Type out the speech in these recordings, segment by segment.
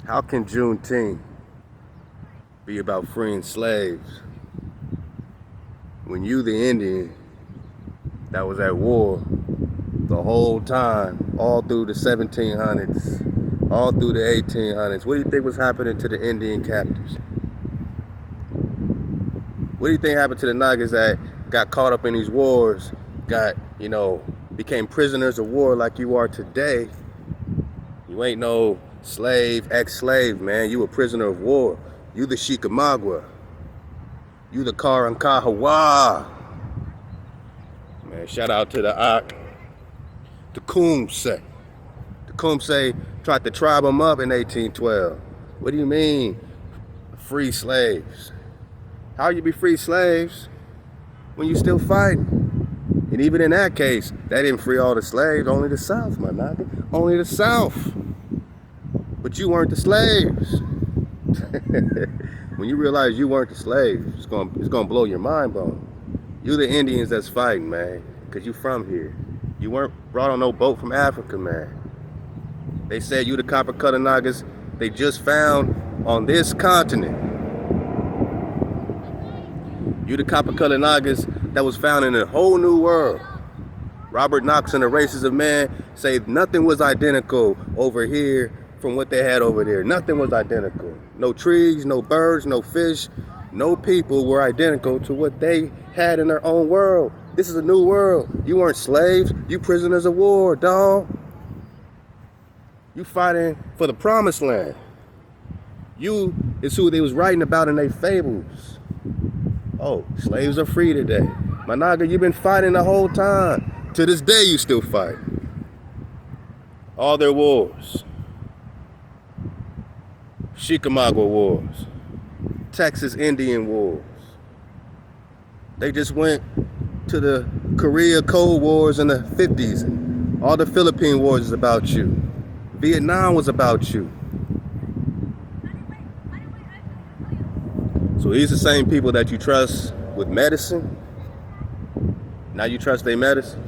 How can Juneteenth be about freeing slaves when you, the Indian, that was at war the whole time, all through the 1700s, all through the 1800s? What do you think was happening to the Indian captives? What do you think happened to the Nagas that got caught up in these wars, became prisoners of war like you are today? You ain't no slave, ex-slave, man. You a prisoner of war. You the Chickamauga. You the Karankahawa. Man, shout out to the Tecumseh. Tecumseh tried to tribe them up in 1812. What do you mean, free slaves? How you be free slaves when you still fighting? And even in that case, they didn't free all the slaves, only the South, my nigga. Only the South. But you weren't the slaves. When you realize you weren't the slaves, it's gonna blow your mind bone. You the Indians that's fighting, man, because you from here. You weren't brought on no boat from Africa, man. They said you the copper color Nagas they just found on this continent. You the copper color Nagas that was found in a whole new world. Robert Knox and the Races of Man say nothing was identical over here from what they had over there. Nothing was identical. No trees, no birds, no fish, no people were identical to what they had in their own world. This is a new world. You weren't slaves. You prisoners of war, dawg. You fighting for the promised land. You is who they was writing about in their fables. Oh, slaves are free today. My Naga, you've been fighting the whole time. To this day, you still fight. All their wars. Chickamauga wars. Texas Indian wars. They just went to the Korea Cold Wars in the 50s. All the Philippine wars is about you. Vietnam was about you. So these are the same people that you trust with medicine. Now you trust their medicine.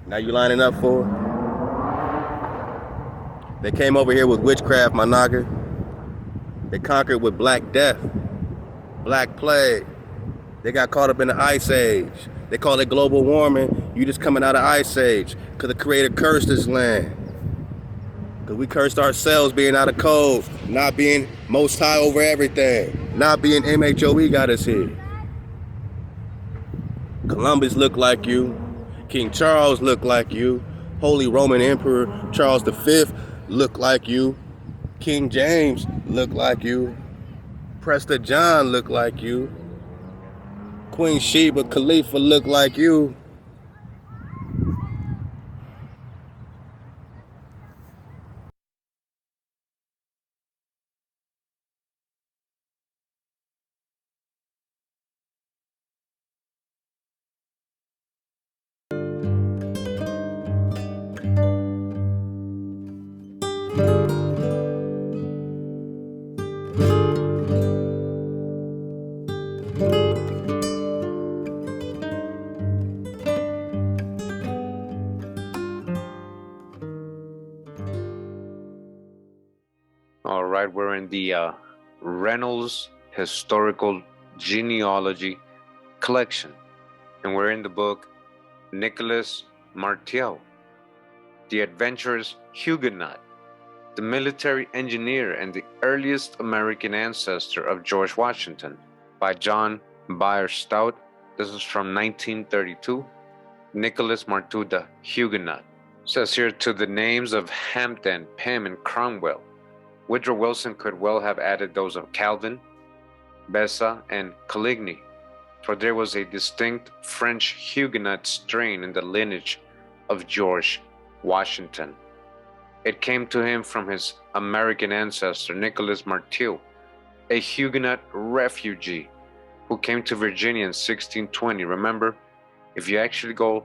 Now you lining up for it. They came over here with witchcraft, my Naga. They conquered with Black Death, Black Plague. They got caught up in the Ice Age. They call it global warming. You just coming out of Ice Age. Because the Creator cursed this land. Because we cursed ourselves being out of code, not being most high over everything, not being MHOE got us here. Columbus looked like you. King Charles looked like you. Holy Roman Emperor Charles V looked like you. King James looked like you. Prester John looked like you. Queen Sheba Khalifa looked like you. All right, we're in the Reynolds Historical Genealogy Collection, and we're in the book Nicholas Martial, The Adventurous Huguenot, the military engineer and the earliest American ancestor of George Washington, by John Byers Stout. This is from 1932. Nicholas Martial, the Huguenot. Says here, to the names of Hampden, Pym, and Cromwell, Woodrow Wilson could well have added those of Calvin, Bessa, and Coligny, for there was a distinct French Huguenot strain in the lineage of George Washington. It came to him from his American ancestor, Nicholas Martial, a Huguenot refugee who came to Virginia in 1620. Remember, if you actually go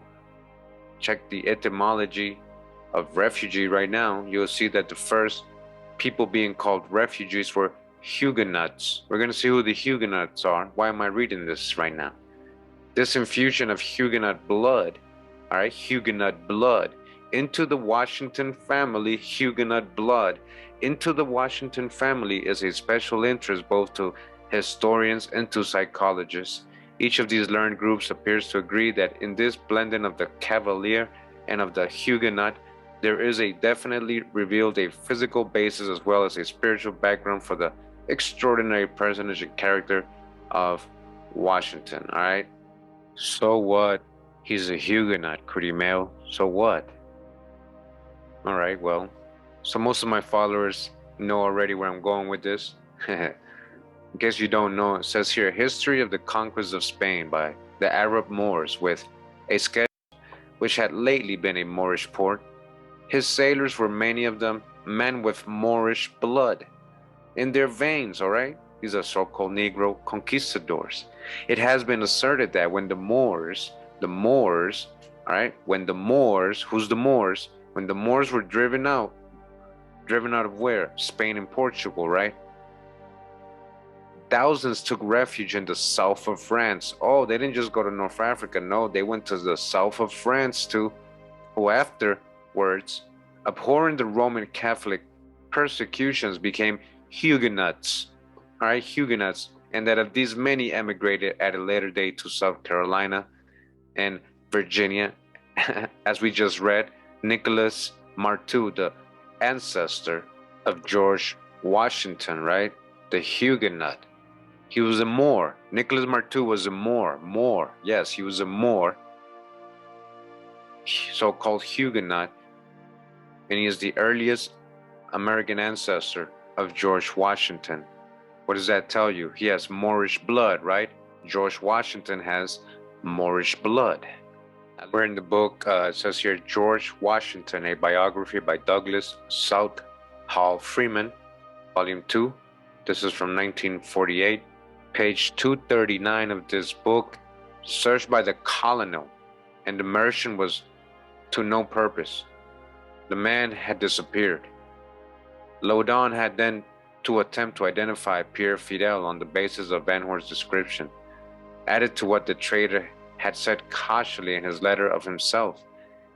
check the etymology of refugee right now, you'll see that the first people being called refugees were Huguenots. We're going to see who the Huguenots are. Why am I reading this right now? This infusion of Huguenot blood, all right, Huguenot blood, into the Washington family Huguenot blood. Into the Washington family is a special interest both to historians and to psychologists. Each of these learned groups appears to agree that in this blending of the Cavalier and of the Huguenot, there is a definitely revealed a physical basis as well as a spiritual background for the extraordinary personage and character of Washington. All right. So what? He's a Huguenot, Kurimeo. So what? All right. Well, so most of my followers know already where I'm going with this. In case you don't know, it says here, History of the Conquest of Spain by the Arab Moors, with a sketch which had lately been a Moorish port. His sailors were many of them men with Moorish blood in their veins, all right? These are so-called Negro conquistadors. It has been asserted that when the Moors, all right, when the Moors, who's the Moors? When the Moors were driven out of where? Spain and Portugal, right? Thousands took refuge in the south of France. Oh, they didn't just go to North Africa. No, they went to the south of France too, who afterwards, abhorring the Roman Catholic persecutions, became Huguenots. All right, Huguenots. And that of these many emigrated at a later date to South Carolina and Virginia. As we just read, Nicholas Marteau, the ancestor of George Washington, right? The Huguenot. He was a Moor. Nicholas Marteau was a Moor. Yes, he was a Moor, so-called Huguenot, and he is the earliest American ancestor of George Washington. What does that tell you? He has Moorish blood, right? George Washington has Moorish blood. We're in the book, it says here, George Washington, a biography by Douglas Southall Freeman, Volume 2. This is from 1948. Page 239 of this book, searched by the colonel, and the merchant was to no purpose. The man had disappeared. Loudon had then to attempt to identify Pierre Fidel on the basis of Van Horn's description, added to what the trader had said casually in his letter of himself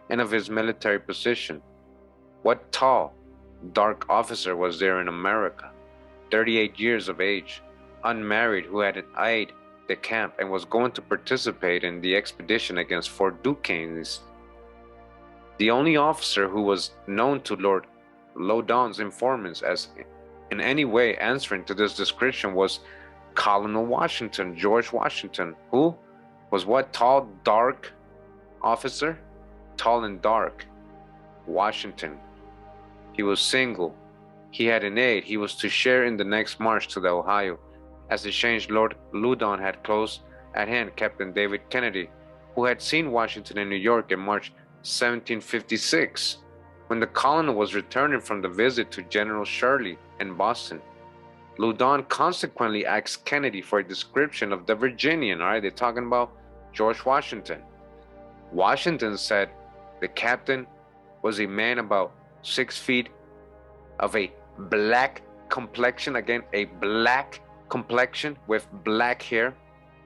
and of his military position. What tall, dark officer was there in America, 38 years of age, unmarried, who had eyed the camp and was going to participate in the expedition against Fort Duquesne? The only officer who was known to Lord Loudon's informants as in any way answering to this description was Colonel Washington, George Washington, who was what? Tall, dark officer? Tall and dark. Washington. He was single. He had an aide. He was to share in the next march to the Ohio. As it changed, Lord Loudon had close at hand Captain David Kennedy, who had seen Washington in New York in March 1756, when the colonel was returning from the visit to General Shirley in Boston. Loudon consequently asked Kennedy for a description of the Virginian. All right, they're talking about George Washington. Washington said the captain was a man about 6 feet, of a black complexion, again, a black complexion with black hair,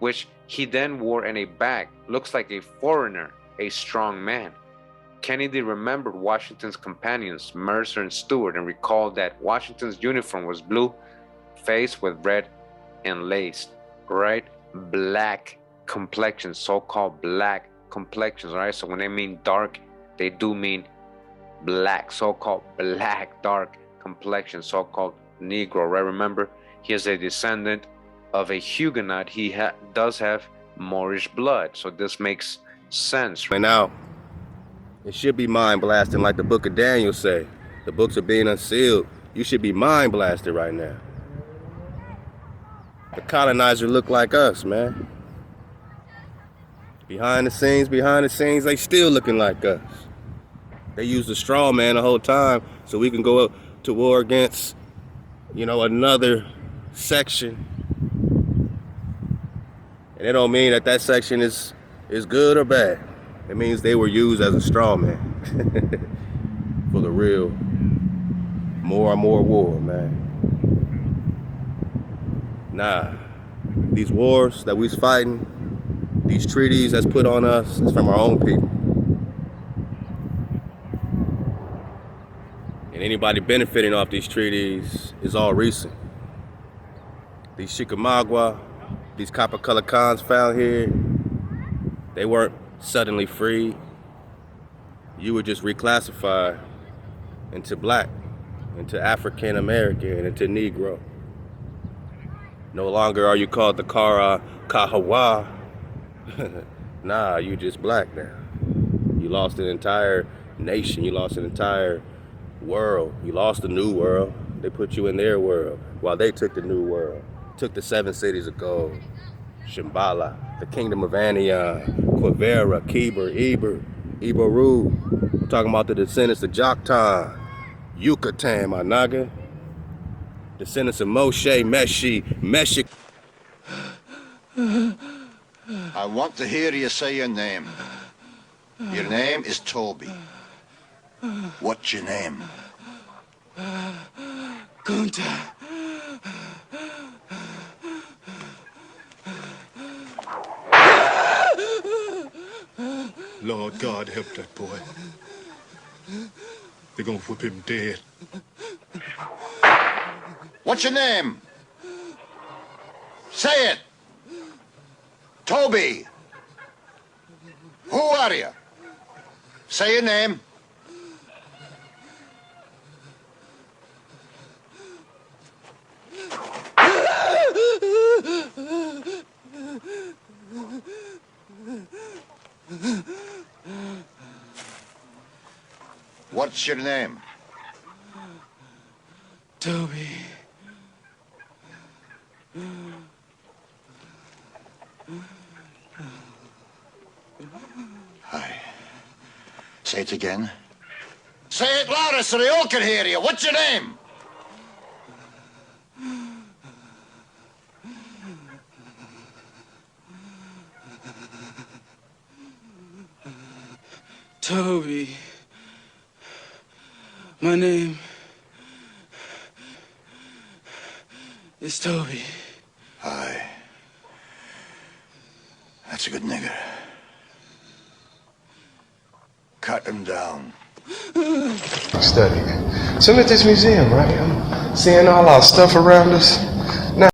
which he then wore in a bag. Looks like a foreigner, a strong man. Kennedy remembered Washington's companions, Mercer and Stewart, and recalled that Washington's uniform was blue, faced with red and laced, right? Black complexions, so-called black complexions, right? So when they mean dark, they do mean black, so-called black, dark complexion, so-called Negro, right? Remember, he is a descendant of a Huguenot. He does have Moorish blood, so this makes sense. And now, it should be mind blasting like the book of Daniel say. The books are being unsealed. You should be mind blasted right now. The colonizer look like us, man. Behind the scenes, they still looking like us. They use the straw man the whole time so we can go to war against, another section. And it don't mean that section is good or bad. It means they were used as a straw man for the real more and more war, man. Nah, these wars that we's fighting, these treaties that's put on us, is from our own people. And anybody benefiting off these treaties is all recent. These Chickamauga, these copper colored cons found here, they weren't suddenly free. You were just reclassified into black, into African American, into Negro. No longer are you called the Kara Kahawa. Nah, you just black now. You lost an entire nation. You lost an entire world. You lost the new world. They put you in their world while they took the new world. Took the 7 cities of gold. Shambhala, the kingdom of Anion, Quivera, Keber, Eber, Ibaru. I'm talking about the descendants of Joktan, Yucatan, my naga. Descendants of Moshe, Meshi. I want to hear you say your name. Your name is Toby. What's your name? Kunta. Lord God, help that boy. They're gonna whip him dead. What's your name? Say it. Toby. Who are you? Say your name. What's your name? Toby. Hi. Say it again. Say it louder so they all can hear you. What's your name? Toby. My name is Toby. Hi. That's a good nigger. Cut him down. Study. So I'm at this museum, right? I'm seeing all our stuff around us. Now,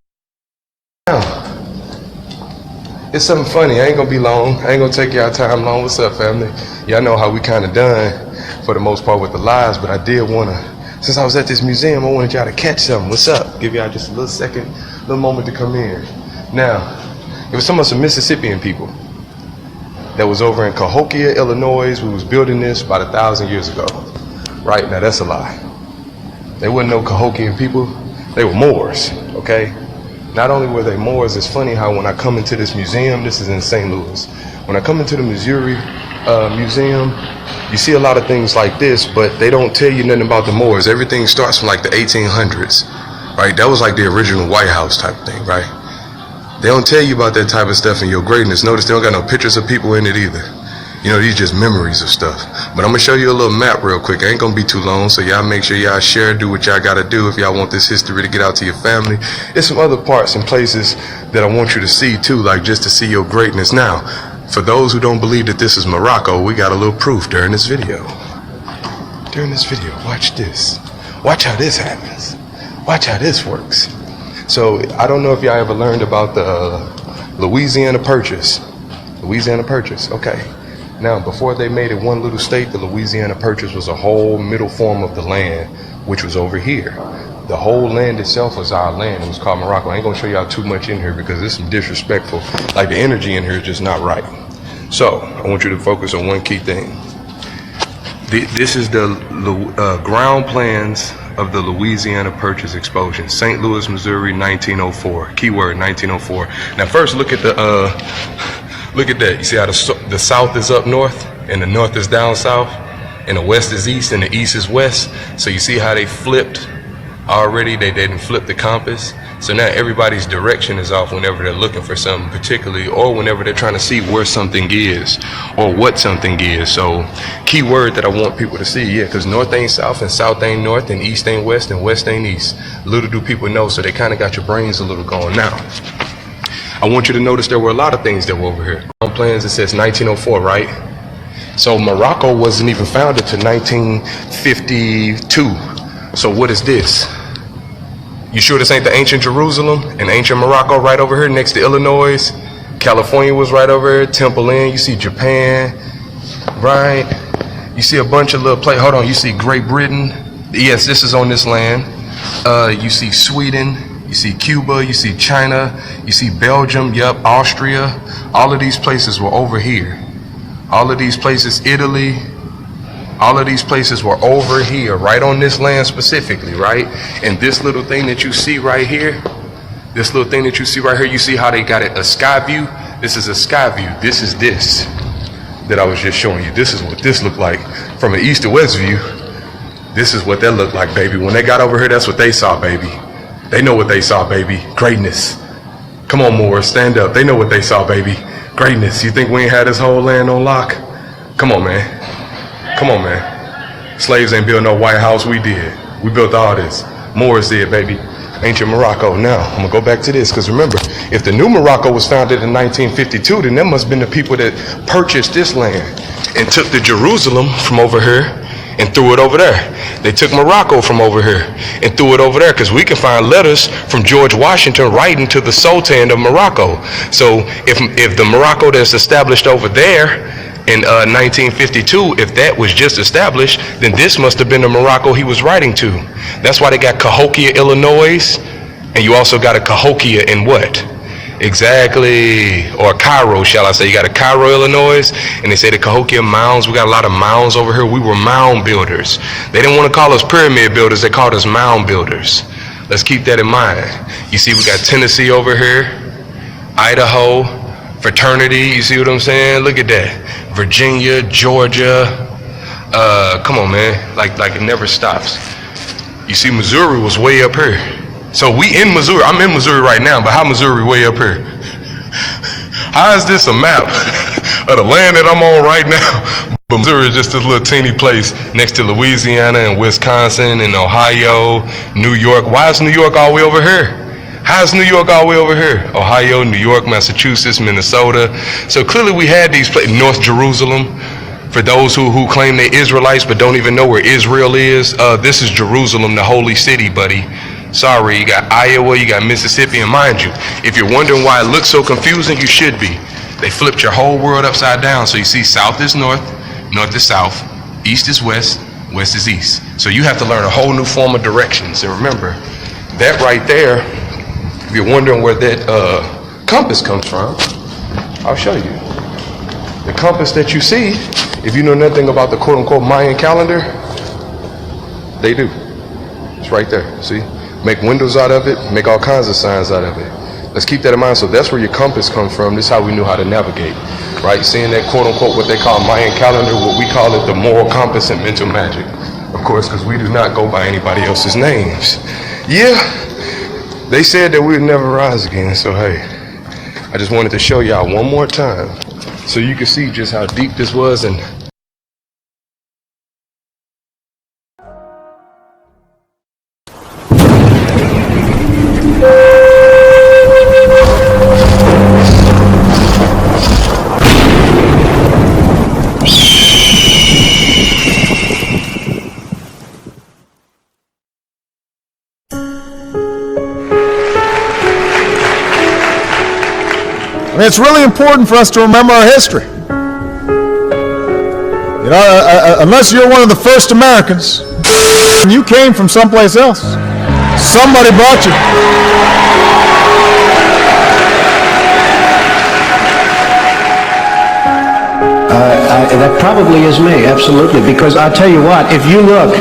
it's something funny. I ain't gonna be long. I ain't gonna take y'all time long. What's up, family? Y'all know how we kind of done for the most part with the lives, but I did wanna, since I was at this museum, I wanted y'all to catch something. What's up? Give y'all just a little second, little moment to come in. Now, it was some of some Mississippian people that was over in Cahokia, Illinois, who was building this about 1,000 years ago. Right, now that's a lie. They weren't no Cahokian people, they were Moors, okay? Not only were they Moors, it's funny how when I come into this museum, this is in St. Louis, when I come into the Missouri Museum, you see a lot of things like this, but they don't tell you nothing about the Moors. Everything starts from like the 1800s, right? That was like the original White House type thing, right? They don't tell you about that type of stuff in your greatness. Notice they don't got no pictures of people in it either. You know, these just memories of stuff. But I'm gonna show you a little map real quick. It ain't gonna be too long, so y'all make sure y'all share, do what y'all gotta do if y'all want this history to get out to your family. There's some other parts and places that I want you to see too, like just to see your greatness. Now, for those who don't believe that this is Morocco, we got a little proof during this video. During this video, watch this. Watch how this happens. Watch how this works. So I don't know if y'all ever learned about the Louisiana Purchase. Louisiana Purchase, okay. Now, before they made it one little state, the Louisiana Purchase was a whole middle form of the land, which was over here. The whole land itself was our land. It was called Morocco. I ain't gonna show y'all too much in here because there's some disrespectful, like the energy in here is just not right. So I want you to focus on one key thing. This is the ground plans of the Louisiana Purchase explosion, St. Louis, Missouri, 1904. Keyword 1904. Now, first look at that. You see how the south is up north, and the north is down south, and the west is east, and the east is west. So you see how they flipped already? They didn't flip the compass. So now everybody's direction is off whenever they're looking for something particularly, or whenever they're trying to see where something is or what something is. So key word that I want people to see, yeah, because north ain't south and south ain't north and east ain't west and west ain't east. Little do people know, so they kind of got your brains a little going. Now, I want you to notice there were a lot of things that were over here. On plans, it says 1904, right? So Morocco wasn't even founded to 1952. So what is this? You sure this ain't the ancient Jerusalem and ancient Morocco right over here next to Illinois? California was right over here, Temple Inn, you see Japan, right? You see a bunch of little places. Hold on, you see Great Britain. Yes, this is on this land. You see Sweden, you see Cuba, you see China, you see Belgium, yup, Austria. All of these places were over here. All of these places, Italy, all of these places were over here, right on this land specifically, right? And this little thing that you see right here, you see how they got it a sky view? This is a sky view. This is this that I was just showing you. This is what this looked like from an east to west view. This is what that looked like, baby. When they got over here, that's what they saw, baby. They know what they saw, baby. Greatness. Come on, Morris, stand up. They know what they saw, baby. Greatness. You think we ain't had this whole land on lock? Come on, man. Come on, man. Slaves ain't built no White House. We did. We built all this. Morris did, baby. Ancient Morocco. Now, I'm gonna go back to this, because remember, if the new Morocco was founded in 1952, then that must have been the people that purchased this land and took the Jerusalem from over here and threw it over there. They took Morocco from over here and threw it over there, because we can find letters from George Washington writing to the Sultan of Morocco. So if the Morocco that's established over there in 1952, if that was just established, then this must have been the Morocco he was writing to. That's why they got Cahokia, Illinois, and you also got a Cahokia in what? Exactly, or Cairo, shall I say. You got a Cairo, Illinois, and they say the Cahokia mounds. We got a lot of mounds over here. We were mound builders. They didn't want to call us pyramid builders. They called us mound builders. Let's keep that in mind. You see, we got Tennessee over here, Idaho, fraternity. You see what I'm saying? Look at that. Virginia, Georgia. Come on, man. Like it never stops. You see, Missouri was way up here. So we in Missouri. I'm in Missouri right now, but how Missouri way up here? How is this a map of the land that I'm on right now? But Missouri is just this little teeny place next to Louisiana and Wisconsin and Ohio, New York. Why is New York all the way over here? How is New York all the way over here? Ohio, New York, Massachusetts, Minnesota. So clearly we had these places. North Jerusalem. For those who claim they're Israelites but don't even know where Israel is, this is Jerusalem, the holy city, buddy. Sorry, you got Iowa, you got Mississippi, and mind you, if you're wondering why it looks so confusing, you should be. They flipped your whole world upside down. So you see south is north, north is south, east is west, west is east. So you have to learn a whole new form of directions. And remember, that right there, if you're wondering where that compass comes from, I'll show you. The compass that you see, if you know nothing about the quote-unquote Mayan calendar, they do. It's right there, see? Make windows out of it, make all kinds of signs out of it. Let's keep that in mind. So that's where your compass comes from. This is how we knew how to navigate, right? Seeing that quote-unquote what they call Mayan calendar, what we call it the moral compass and mental magic. Of course, because we do not go by anybody else's names. Yeah, they said that we would never rise again, so hey. I just wanted to show y'all one more time so you can see just how deep this was. And it's really important for us to remember our history. You know, unless you're one of the first Americans, you came from someplace else. Somebody brought you. That probably is me, absolutely. Because I'll tell you what, if you look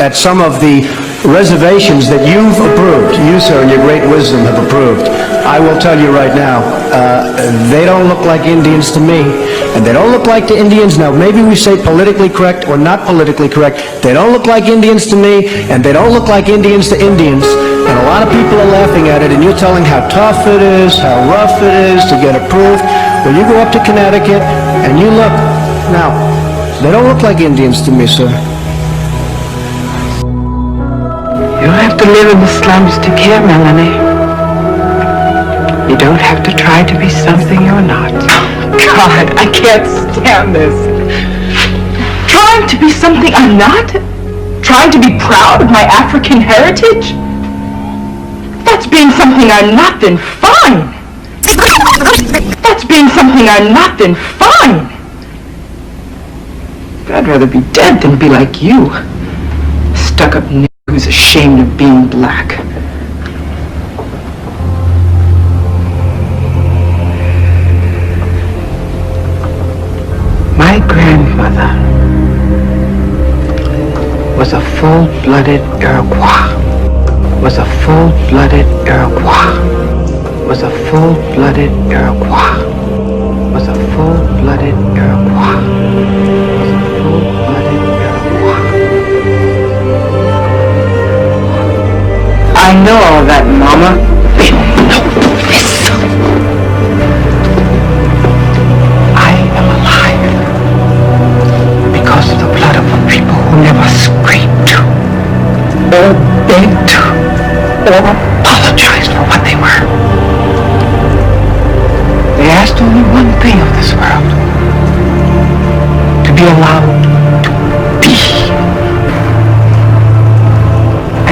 at some of the reservations that you've approved, you, sir, in your great wisdom have approved, I will tell you right now, they don't look like Indians to me, and they don't look like the Indians. Now, maybe we say politically correct or not politically correct. They don't look like Indians to me, and they don't look like Indians to Indians, and a lot of people are laughing at it, and you're telling how tough it is, how rough it is to get approved. Well, you go up to Connecticut, and you look. Now, they don't look like Indians to me, sir. You don't have to live in the slums to care, Melanie. You don't have to try to be something you're not. God, I can't stand this. Trying to be something I'm not? trying to be proud of my African heritage? That's being something I'm not, then fine. That's being something I'm not, then fine. But I'd rather be dead than be like you. Stuck-up nigger who's ashamed of being black. My grandmother was a full-blooded Iroquois. Was a full-blooded Iroquois. Was a full-blooded Iroquois. Was a full-blooded Iroquois. Was a full-blooded Iroquois. I know all that, Mama. They don't know this. I am alive because of the blood of people who never screamed or begged or apologized for what they were. They asked only one thing of this world: to be allowed to be.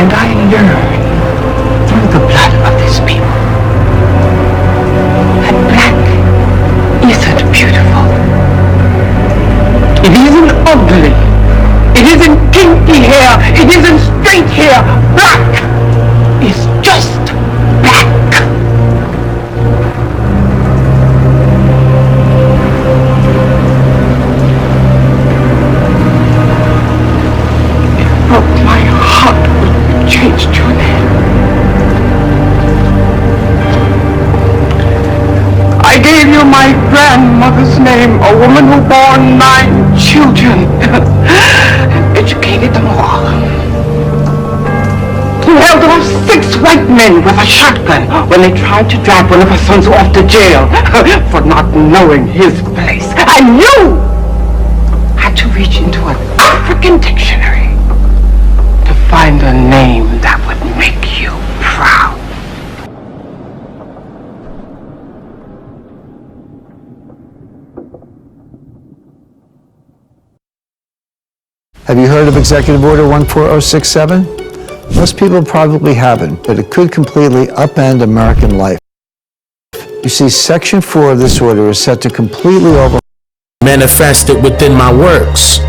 And I learned through the blood of these people that black isn't beautiful. It isn't ugly. It isn't kinky hair. It isn't straight hair. Black is just black. It broke my heart when you changed your name. I gave you my grandmother's name, a woman who bore 9 children, educated them all, who held off 6 white men with a shotgun when they tried to drag one of her sons off to jail for not knowing his place. And you had to reach into an African dictionary to find a name that would make you proud. Have you heard of Executive Order 14067? Most people probably haven't, but it could completely upend American life. You see, Section 4 of this order is set to completely manifested within my works.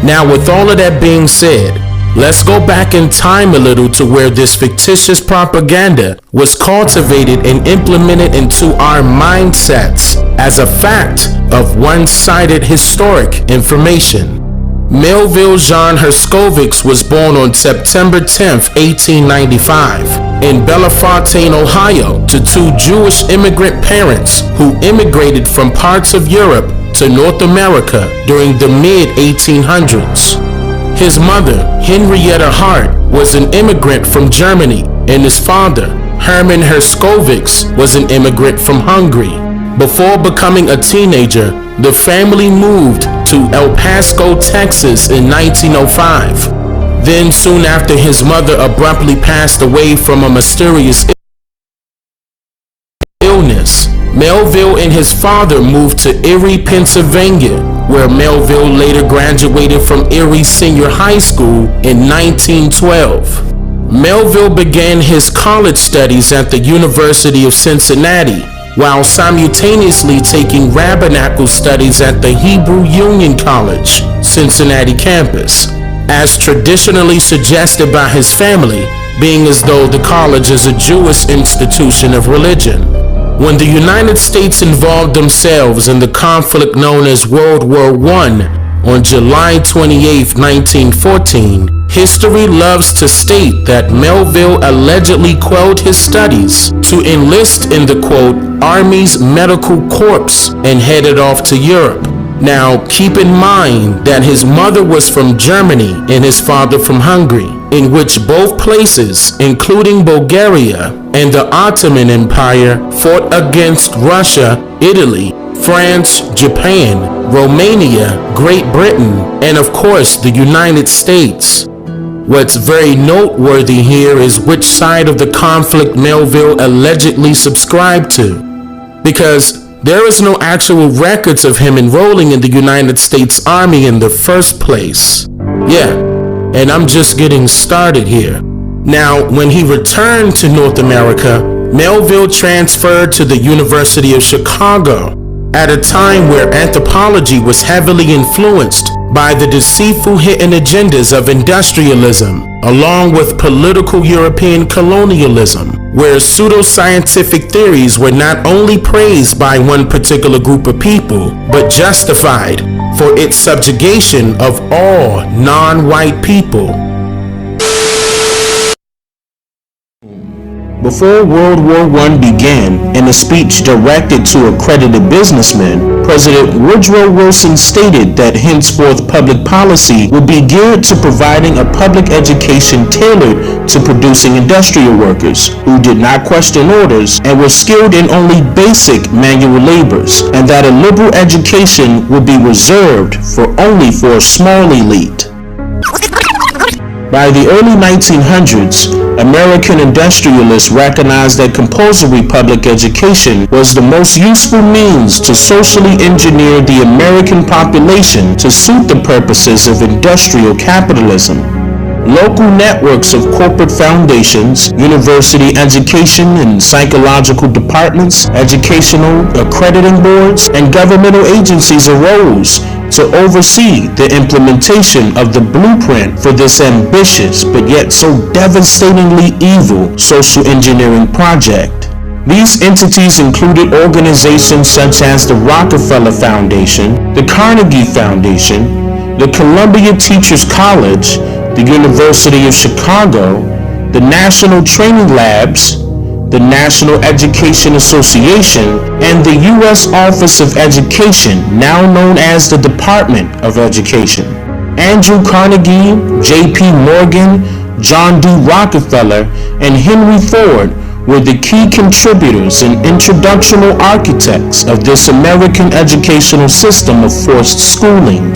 Now, with all of that being said, let's go back in time a little to where this fictitious propaganda was cultivated and implemented into our mindsets as a fact of one-sided historic information. Melville Jean Herskovich was born on September 10, 1895, in Bellefontaine, Ohio, to 2 Jewish immigrant parents who immigrated from parts of Europe to North America during the mid-1800s. His mother, Henrietta Hart, was an immigrant from Germany, and his father, Herman Herskovich, was an immigrant from Hungary. Before becoming a teenager, the family moved to El Paso, Texas in 1905. Then soon after, his mother abruptly passed away from a mysterious illness. Melville and his father moved to Erie, Pennsylvania, where Melville later graduated from Erie Senior High School in 1912. Melville began his college studies at the University of Cincinnati, while simultaneously taking rabbinical studies at the Hebrew Union College, Cincinnati campus, as traditionally suggested by his family, being as though the college is a Jewish institution of religion. When the United States involved themselves in the conflict known as World War I on July 28, 1914, history loves to state that Melville allegedly quelled his studies to enlist in the, quote, Army's Medical Corps and headed off to Europe. Now, keep in mind that his mother was from Germany and his father from Hungary, in which both places, including Bulgaria and the Ottoman Empire, fought against Russia, Italy, France, Japan, Romania, Great Britain, and of course the United States. What's very noteworthy here is which side of the conflict Melville allegedly subscribed to, because there is no actual records of him enrolling in the United States Army in the first place. Yeah, and I'm just getting started here. Now, when he returned to North America, Melville transferred to the University of Chicago at a time where anthropology was heavily influenced by the deceitful hidden agendas of industrialism, along with political European colonialism, where pseudoscientific theories were not only praised by one particular group of people, but justified for its subjugation of all non-white people. Before World War I began, in a speech directed to accredited businessmen, President Woodrow Wilson stated that henceforth public policy would be geared to providing a public education tailored to producing industrial workers who did not question orders and were skilled in only basic manual labors, and that a liberal education would be reserved only for a small elite. By the early 1900s, American industrialists recognized that compulsory public education was the most useful means to socially engineer the American population to suit the purposes of industrial capitalism. Local networks of corporate foundations, university education and psychological departments, educational accrediting boards, and governmental agencies arose to oversee the implementation of the blueprint for this ambitious but yet so devastatingly evil social engineering project. These entities included organizations such as the Rockefeller Foundation, the Carnegie Foundation, the Columbia Teachers College, the University of Chicago, the National Training Labs, the National Education Association, and the U.S. Office of Education, now known as the Department of Education. Andrew Carnegie, J.P. Morgan, John D. Rockefeller, and Henry Ford were the key contributors and introductional architects of this American educational system of forced schooling.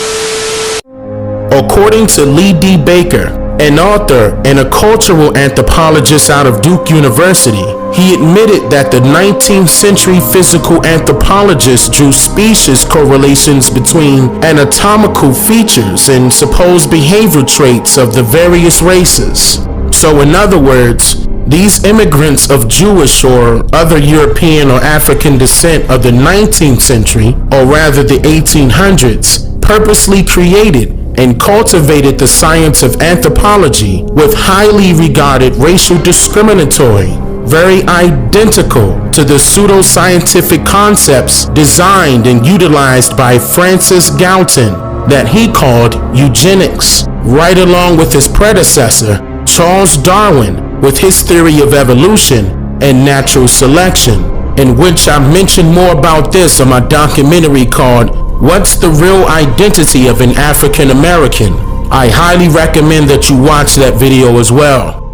According to Lee D. Baker, an author and a cultural anthropologist out of Duke University, he admitted that the 19th century physical anthropologists drew specious correlations between anatomical features and supposed behavioral traits of the various races. So in other words, these immigrants of Jewish or other European or African descent of the 19th century, or rather the 1800s, purposely created and cultivated the science of anthropology with highly regarded racial discriminatory, very identical to the pseudoscientific concepts designed and utilized by Francis Galton that he called eugenics, right along with his predecessor, Charles Darwin, with his theory of evolution and natural selection, in which I mentioned more about this in my documentary called What's the Real Identity of an African American? I highly recommend that you watch that video as well.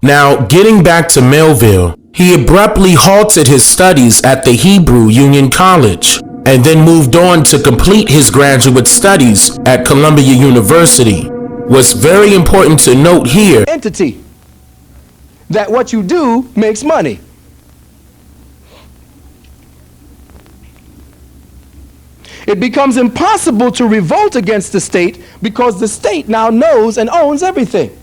Now, getting back to Melville, he abruptly halted his studies at the Hebrew Union College and then moved on to complete his graduate studies at Columbia University. What's very important to note here, entity, that what you do makes money. It becomes impossible to revolt against the state because the state now knows and owns everything.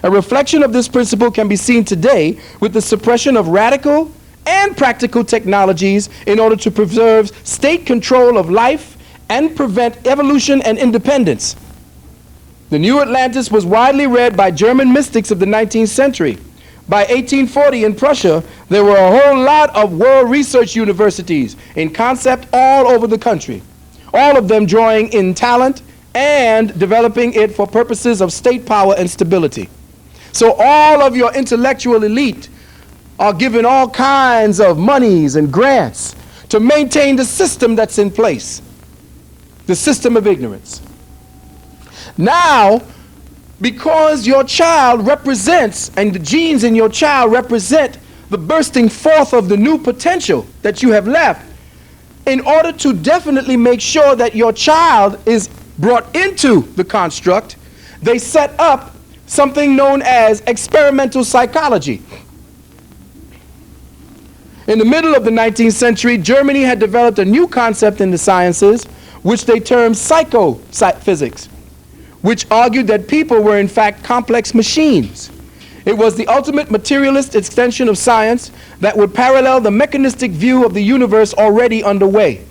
A reflection of this principle can be seen today with the suppression of radical and practical technologies in order to preserve state control of life and prevent evolution and independence. The New Atlantis was widely read by German mystics of the 19th century. By 1840 in Prussia, there were a whole lot of world research universities in concept all over the country, all of them drawing in talent and developing it for purposes of state power and stability. So all of your intellectual elite are given all kinds of monies and grants to maintain the system that's in place, the system of ignorance. Now, because your child represents, and the genes in your child represent the bursting forth of the new potential that you have left, in order to definitely make sure that your child is brought into the construct, they set up something known as experimental psychology. In the middle of the 19th century, Germany had developed a new concept in the sciences, which they termed psychophysics, which argued that people were in fact complex machines. It was the ultimate materialist extension of science that would parallel the mechanistic view of the universe already underway.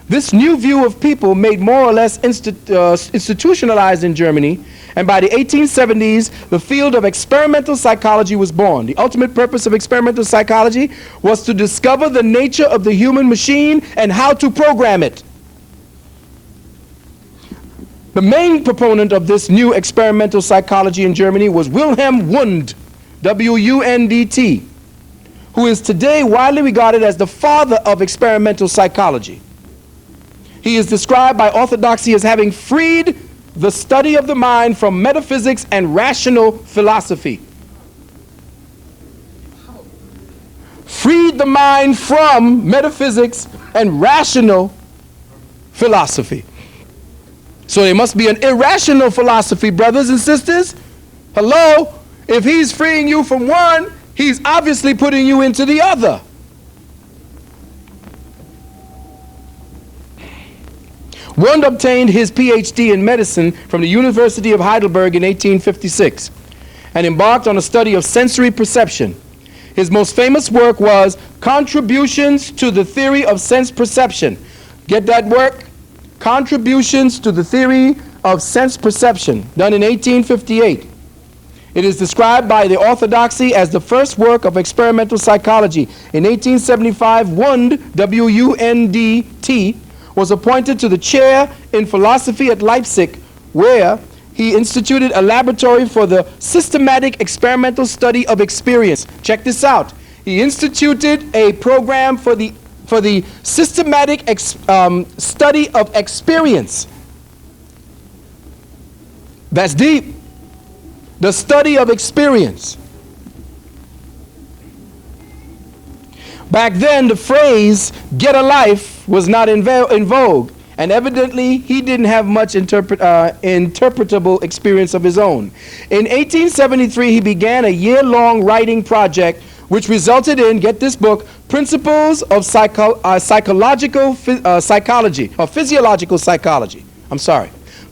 This new view of people made more or less institutionalized in Germany, and by the 1870s, the field of experimental psychology was born. The ultimate purpose of experimental psychology was to discover the nature of the human machine and how to program it. The main proponent of this new experimental psychology in Germany was Wilhelm Wundt, W-U-N-D-T, who is today widely regarded as the father of experimental psychology. He is described by orthodoxy as having freed the study of the mind from metaphysics and rational philosophy. Freed the mind from metaphysics and rational philosophy. So there must be an irrational philosophy, brothers and sisters. Hello? If he's freeing you from one, he's obviously putting you into the other. Wundt obtained his PhD in medicine from the University of Heidelberg in 1856 and embarked on a study of sensory perception. His most famous work was Contributions to the Theory of Sense Perception. Get that work? Contributions to the Theory of Sense Perception, done in 1858. It is described by the orthodoxy as the first work of experimental psychology. In 1875, Wundt, W-U-N-D-T, was appointed to the chair in philosophy at Leipzig, where he instituted a laboratory for the systematic experimental study of experience. Check this out. He instituted a program for the systematic study of experience. That's deep. The study of experience. Back then, the phrase "get a life" was not in vogue, and evidently he didn't have much interpretable experience of his own. In 1873, he began a year-long writing project which resulted in, get this book, Principles of Physiological Psychology.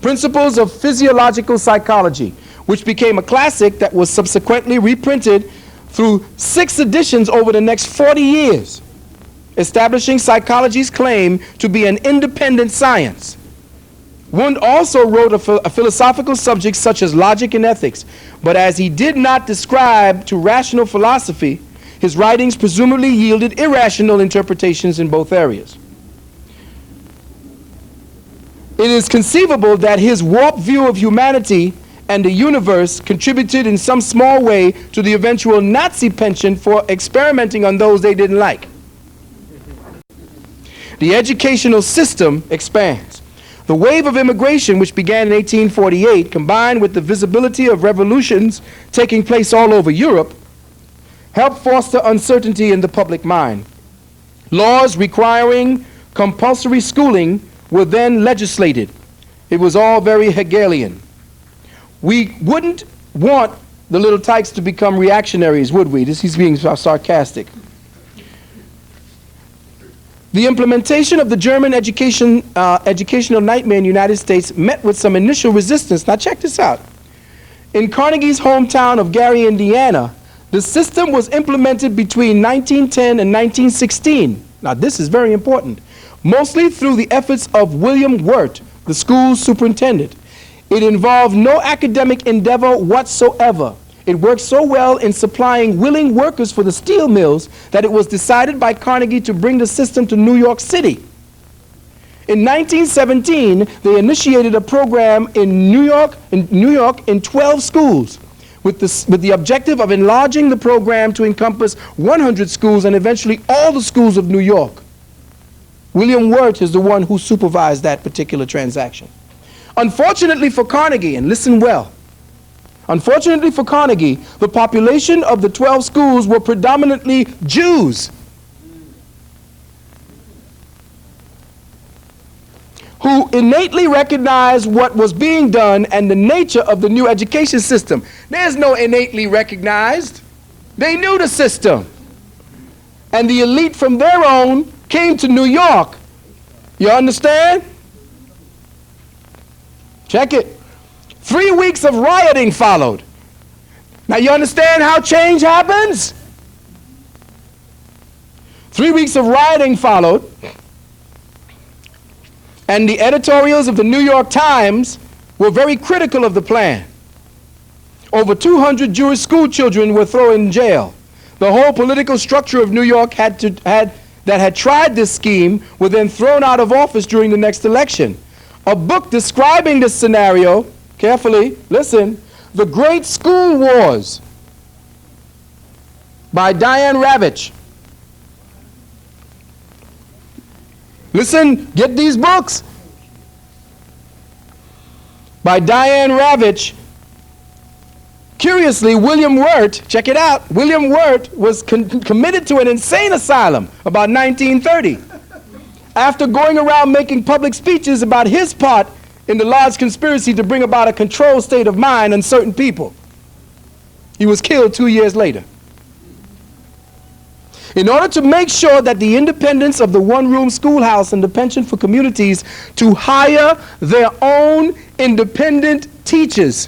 Principles of Physiological Psychology, which became a classic that was subsequently reprinted through 6 editions over the next 40 years, establishing psychology's claim to be an independent science. Wundt also wrote a philosophical subjects such as logic and ethics, but as he did not describe to rational philosophy, his writings presumably yielded irrational interpretations in both areas. It is conceivable that his warped view of humanity and the universe contributed in some small way to the eventual Nazi penchant for experimenting on those they didn't like. The educational system expands. The wave of immigration, which began in 1848, combined with the visibility of revolutions taking place all over Europe, helped foster uncertainty in the public mind. Laws requiring compulsory schooling were then legislated. It was all very Hegelian. We wouldn't want the little tykes to become reactionaries, would we? He's being sarcastic. The implementation of the German educational nightmare in the United States met with some initial resistance. Now check this out. In Carnegie's hometown of Gary, Indiana, the system was implemented between 1910 and 1916. Now this is very important. Mostly through the efforts of William Wirt, the school's superintendent. It involved no academic endeavor whatsoever. It worked so well in supplying willing workers for the steel mills that it was decided by Carnegie to bring the system to New York City. In 1917, they initiated a program in New York in 12 schools with the objective of enlarging the program to encompass 100 schools and eventually all the schools of New York. William Wirt is the one who supervised that particular transaction. Unfortunately for Carnegie, and listen well, unfortunately for Carnegie, the population of the 12 schools were predominantly Jews who innately recognized what was being done and the nature of the new education system. There's no innately recognized. They knew the system. And the elite from their own came to New York. You understand? Check it. 3 weeks of rioting followed. Now you understand how change happens? 3 weeks of rioting followed, and the editorials of the New York Times were very critical of the plan. Over 200 Jewish school children were thrown in jail. The whole political structure of New York that had tried this scheme were then thrown out of office during the next election. A book describing this scenario, carefully, listen, The Great School Wars by Diane Ravitch. Listen, get these books. By Diane Ravitch. Curiously, William Wirt, check it out, William Wirt was committed to an insane asylum about 1930 after going around making public speeches about his part in the large conspiracy to bring about a controlled state of mind on certain people. He was killed 2 years later. In order to make sure that the independence of the one-room schoolhouse and the pension for communities to hire their own independent teachers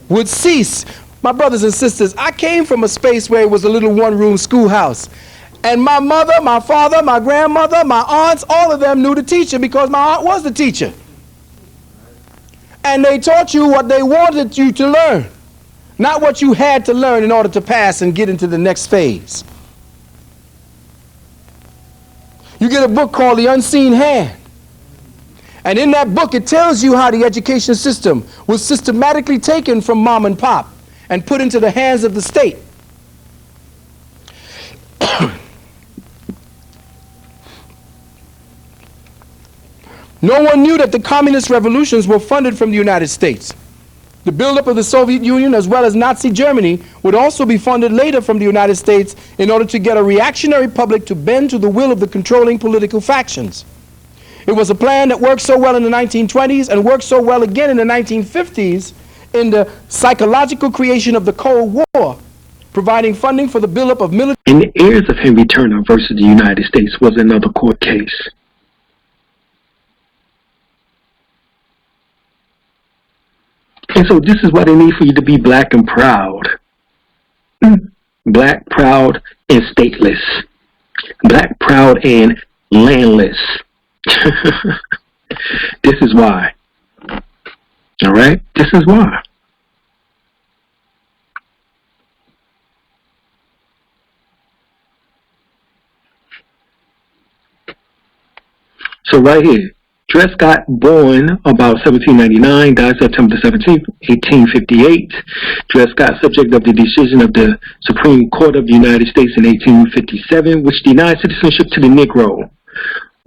would cease. My brothers and sisters, I came from a space where it was a little one-room schoolhouse. And my mother, my father, my grandmother, my aunts, all of them knew the teacher because my aunt was the teacher. And they taught you what they wanted you to learn, not what you had to learn in order to pass and get into the next phase. You get a book called The Unseen Hand. And in that book, it tells you how the education system was systematically taken from mom and pop and put into the hands of the state. No one knew that the communist revolutions were funded from the United States. The buildup of the Soviet Union as well as Nazi Germany would also be funded later from the United States in order to get a reactionary public to bend to the will of the controlling political factions. It was a plan that worked so well in the 1920s and worked so well again in the 1950s in the psychological creation of the Cold War, providing funding for the buildup of military. In the heirs of Henry Turner versus the United States was another court case. And so this is why they need for you to be black and proud. Black, proud, and stateless. Black, proud, and landless. This is why. All right? This is why. So right here, Drescott, born about 1799, died September 17, 1858. Drescott, subject of the decision of the Supreme Court of the United States in 1857, which denied citizenship to the Negro.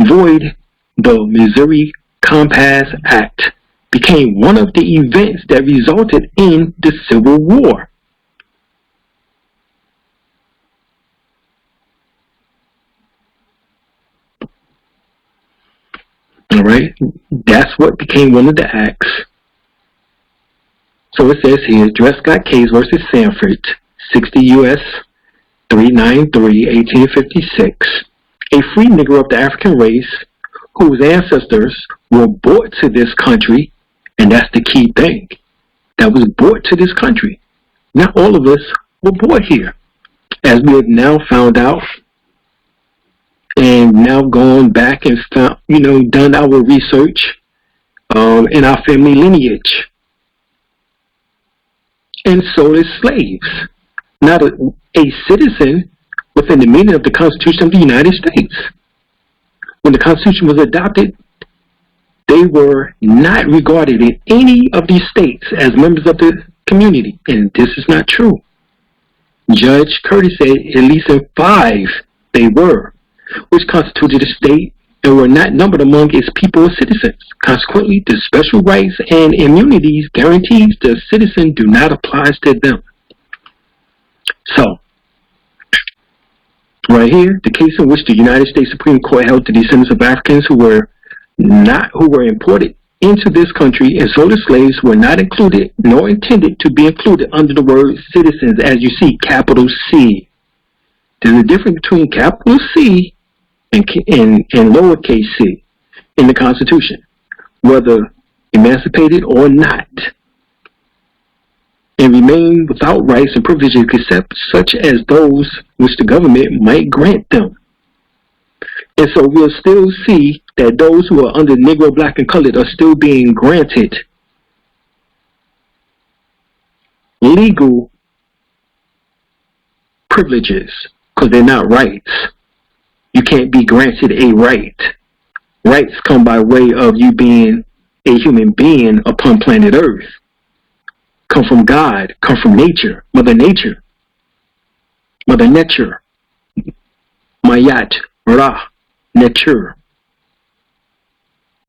Void the Missouri Compass Act, became one of the events that resulted in the Civil War. All right, that's what became one of the acts. So it says here, Drescott case versus Sanford, 60 U.S. 393, 1856. A free Negro of the African race whose ancestors were brought to this country, and that's the key thing, that was brought to this country. Not all of us were born here, as we have now found out, and now gone back and found, done our research in our family lineage, and sold as slaves, not a citizen within the meaning of the Constitution of the United States. When the Constitution was adopted, they were not regarded in any of these states as members of the community, and this is not true. Judge Curtis said at least in 5 they were, which constituted a state and were not numbered among its people or citizens. Consequently, the special rights and immunities guarantees the citizen do not apply to them. So, right here, the case in which the United States Supreme Court held the descendants of Africans who were imported into this country and sold as slaves were not included nor intended to be included under the word citizens, as you see, capital C. There's a difference between capital C and lowercase c in the Constitution. Whether emancipated or not, and remain without rights and privileges except such as those which the government might grant them. And so we'll still see that those who are under Negro, Black, and Colored are still being granted legal privileges because they're not rights. You can't be granted a right. Rights come by way of you being a human being upon planet Earth. Come from God, come from nature, Mother Nature. Mother Nature. Mayat, Ra, Nature.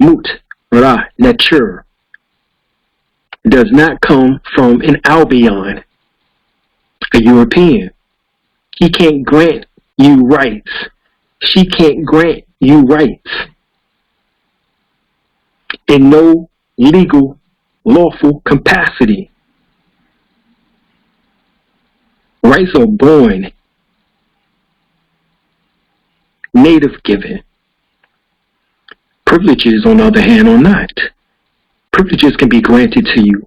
Mut, Ra, Nature. Does not come from an Albion, a European. He can't grant you rights. She can't grant you rights. In no legal, lawful capacity. Rights are born, native given. Privileges, on the other hand, are not. Privileges can be granted to you.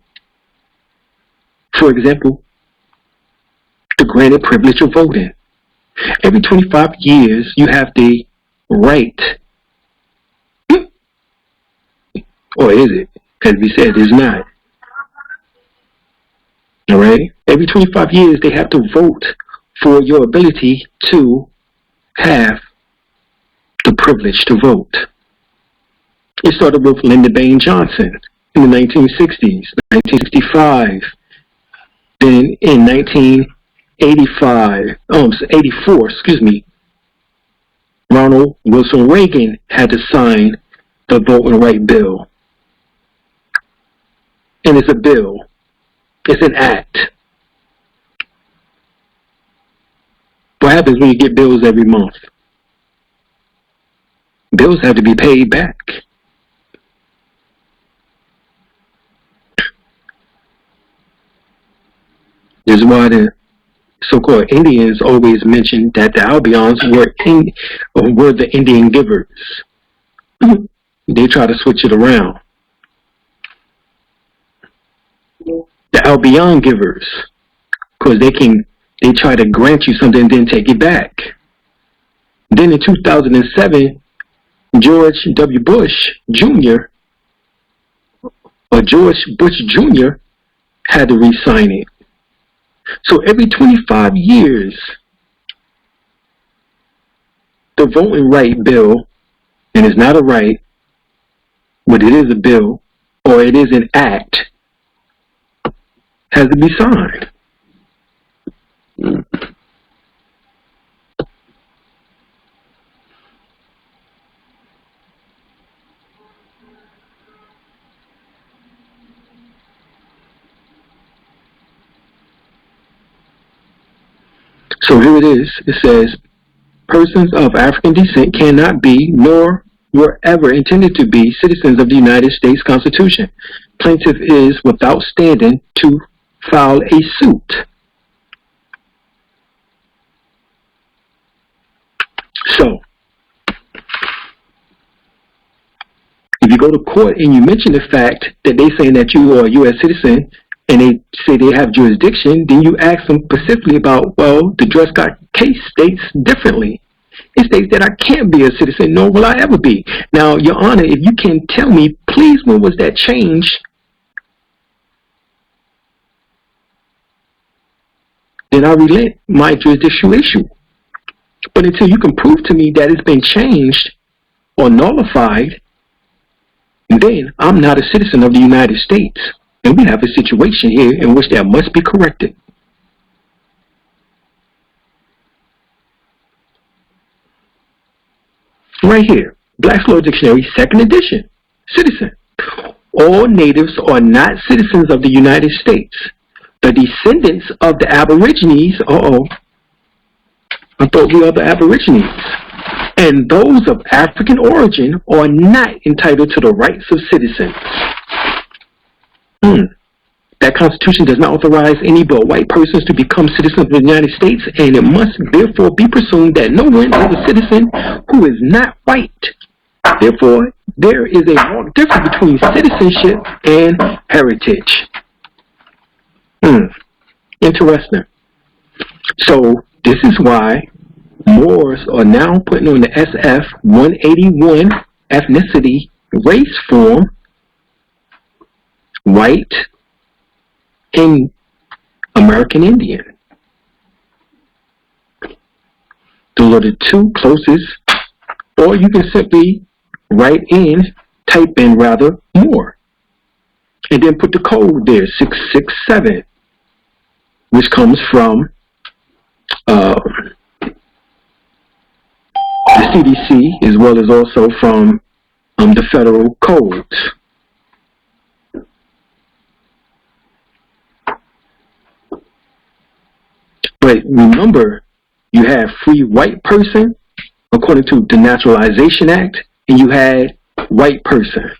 For example, the granted privilege of voting. Every 25 years, you have the right, or is it? As we said, it's not. All right? Every 25 years, they have to vote for your ability to have the privilege to vote. It started with Lyndon Baines Johnson in the 1960s, 1965. Then in 84, Ronald Wilson Reagan had to sign the Voting Right Bill. And it's a bill. It's an act. What happens when you get bills every month? Bills have to be paid back. This is why the so-called Indians always mention that the Albions were the Indian givers. They try to switch it around. The Albion givers, because they try to grant you something and then take it back. Then in 2007, George W. Bush Jr. or George Bush Jr. had to re-sign it. So every 25 years, the Voting Right Bill, and it's not a right, but it is a bill, or it is an act, has to be signed. So here it is. It says, persons of African descent cannot be, nor were ever intended to be, citizens of the United States Constitution. Plaintiff is without standing to file a suit. So, if you go to court and you mention the fact that they saying that you are a U.S. citizen, and they say they have jurisdiction, then you ask them specifically about, well, the Dred Scott case states differently. It states that I can't be a citizen, nor will I ever be. Now, Your Honor, if you can tell me, please, when was that changed? Then I relent my jurisdictional issue. But until you can prove to me that it's been changed or nullified, then I'm not a citizen of the United States. And we have a situation here in which that must be corrected. Right here, Black's Law Dictionary, 2nd edition, citizen. All natives are not citizens of the United States. The descendants of the Aborigines, I thought we are the Aborigines. And those of African origin are not entitled to the rights of citizens. That Constitution does not authorize any but white persons to become citizens of the United States, and it must therefore be presumed that no one is a citizen who is not white. Therefore, there is a marked difference between citizenship and heritage. Interesting. So this is why Moors are now putting on the SF 181 ethnicity race form, white and American Indian. Those are the two closest, or you can simply type in rather, Moor. And then put the code there, 667, which comes from the CDC, as well as also from the federal codes. But remember, you have free white person, according to the Naturalization Act, and you had white person.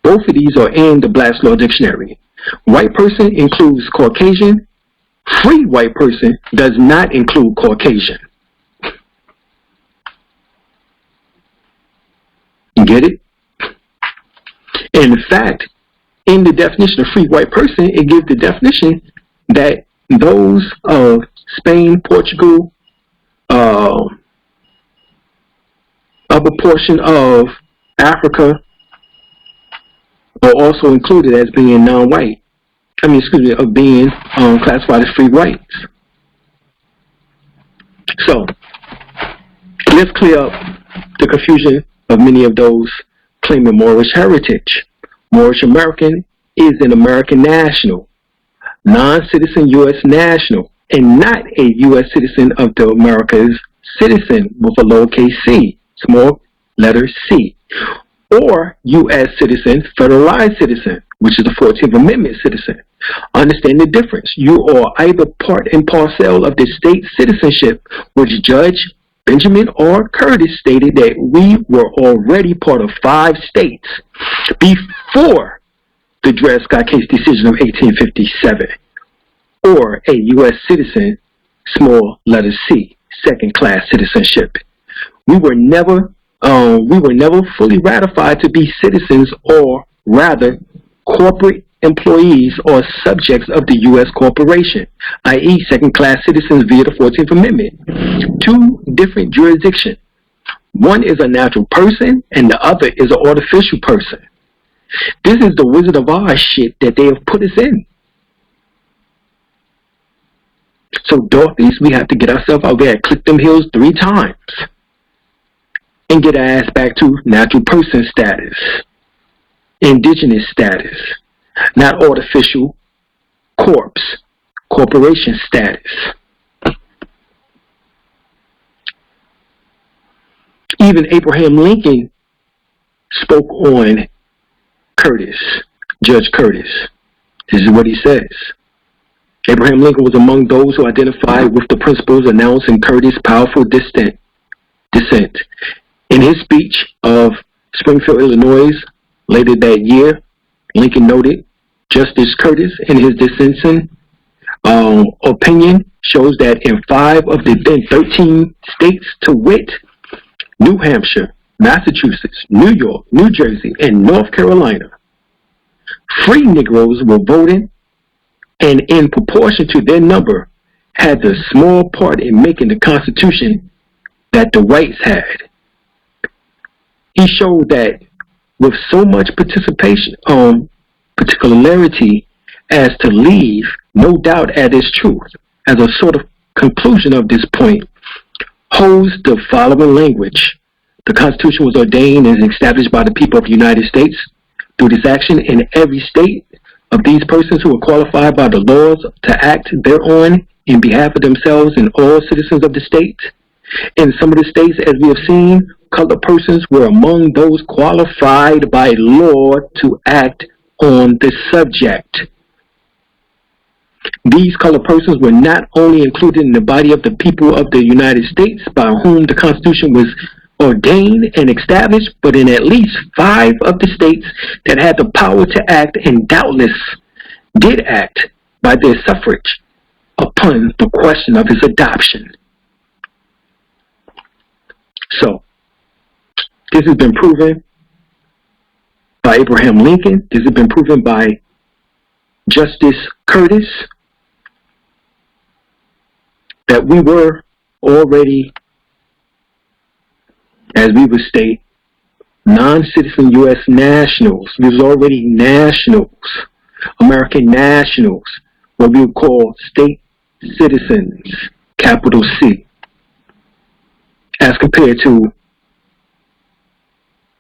Both of these are in the Black's Law Dictionary. White person includes Caucasian. Free white person does not include Caucasian. You get it? And in fact, in the definition of free white person, it gives the definition that those of Spain, Portugal, upper portion of Africa are also included as being non-white. Of being classified as free whites. So, let's clear up the confusion of many of those claiming Moorish heritage. Moorish American is an American national, non-citizen U.S. national, and not a U.S. citizen of the Americas citizen with a lowercase c, small letter c, or U.S. citizen, federalized citizen, which is the 14th Amendment citizen. Understand the difference. You are either part and parcel of the state citizenship, which Judge Benjamin R. Curtis stated that we were already part of 5 states before the Dred Scott case decision of 1857, or a U.S. citizen, small letter C, second-class citizenship. We were never fully ratified to be citizens, or rather, corporate employees or subjects of the U.S. corporation, i.e. second-class citizens via the 14th Amendment. 2 different jurisdictions. One is a natural person, and the other is an artificial person. This is the Wizard of Oz shit that they have put us in. So, Dorothy's, we have to get ourselves out there, click them heels 3 times, and get our ass back to natural person status, indigenous status, not artificial corporation status. Even Abraham Lincoln spoke on Curtis, Judge Curtis. This is what he says. Abraham Lincoln was among those who identified with the principles announced in Curtis' powerful dissent. In his speech of Springfield, Illinois, later that year, Lincoln noted, Justice Curtis, in his dissenting opinion, shows that in 5 of the then 13 states, to wit, New Hampshire, Massachusetts, New York, New Jersey, and North Carolina, free Negroes were voting, and in proportion to their number, had the small part in making the Constitution that the whites had. He showed that with so much particularity as to leave no doubt at its truth, as a sort of conclusion of this point, holds the following language. The Constitution was ordained and established by the people of the United States. Through this action, in every state of these persons who are qualified by the laws to act thereon in behalf of themselves and all citizens of the state. In some of the states, as we have seen, colored persons were among those qualified by law to act on the subject. These colored persons were not only included in the body of the people of the United States by whom the Constitution was ordained and established, but in at least 5 of the states that had the power to act and doubtless did act by their suffrage upon the question of his adoption. So, This has been proven by Abraham Lincoln. This has been proven by Justice Curtis, that we were already, as we would state, non-citizen U.S. nationals. We was already nationals, American nationals, what we would call state citizens, capital C, as compared to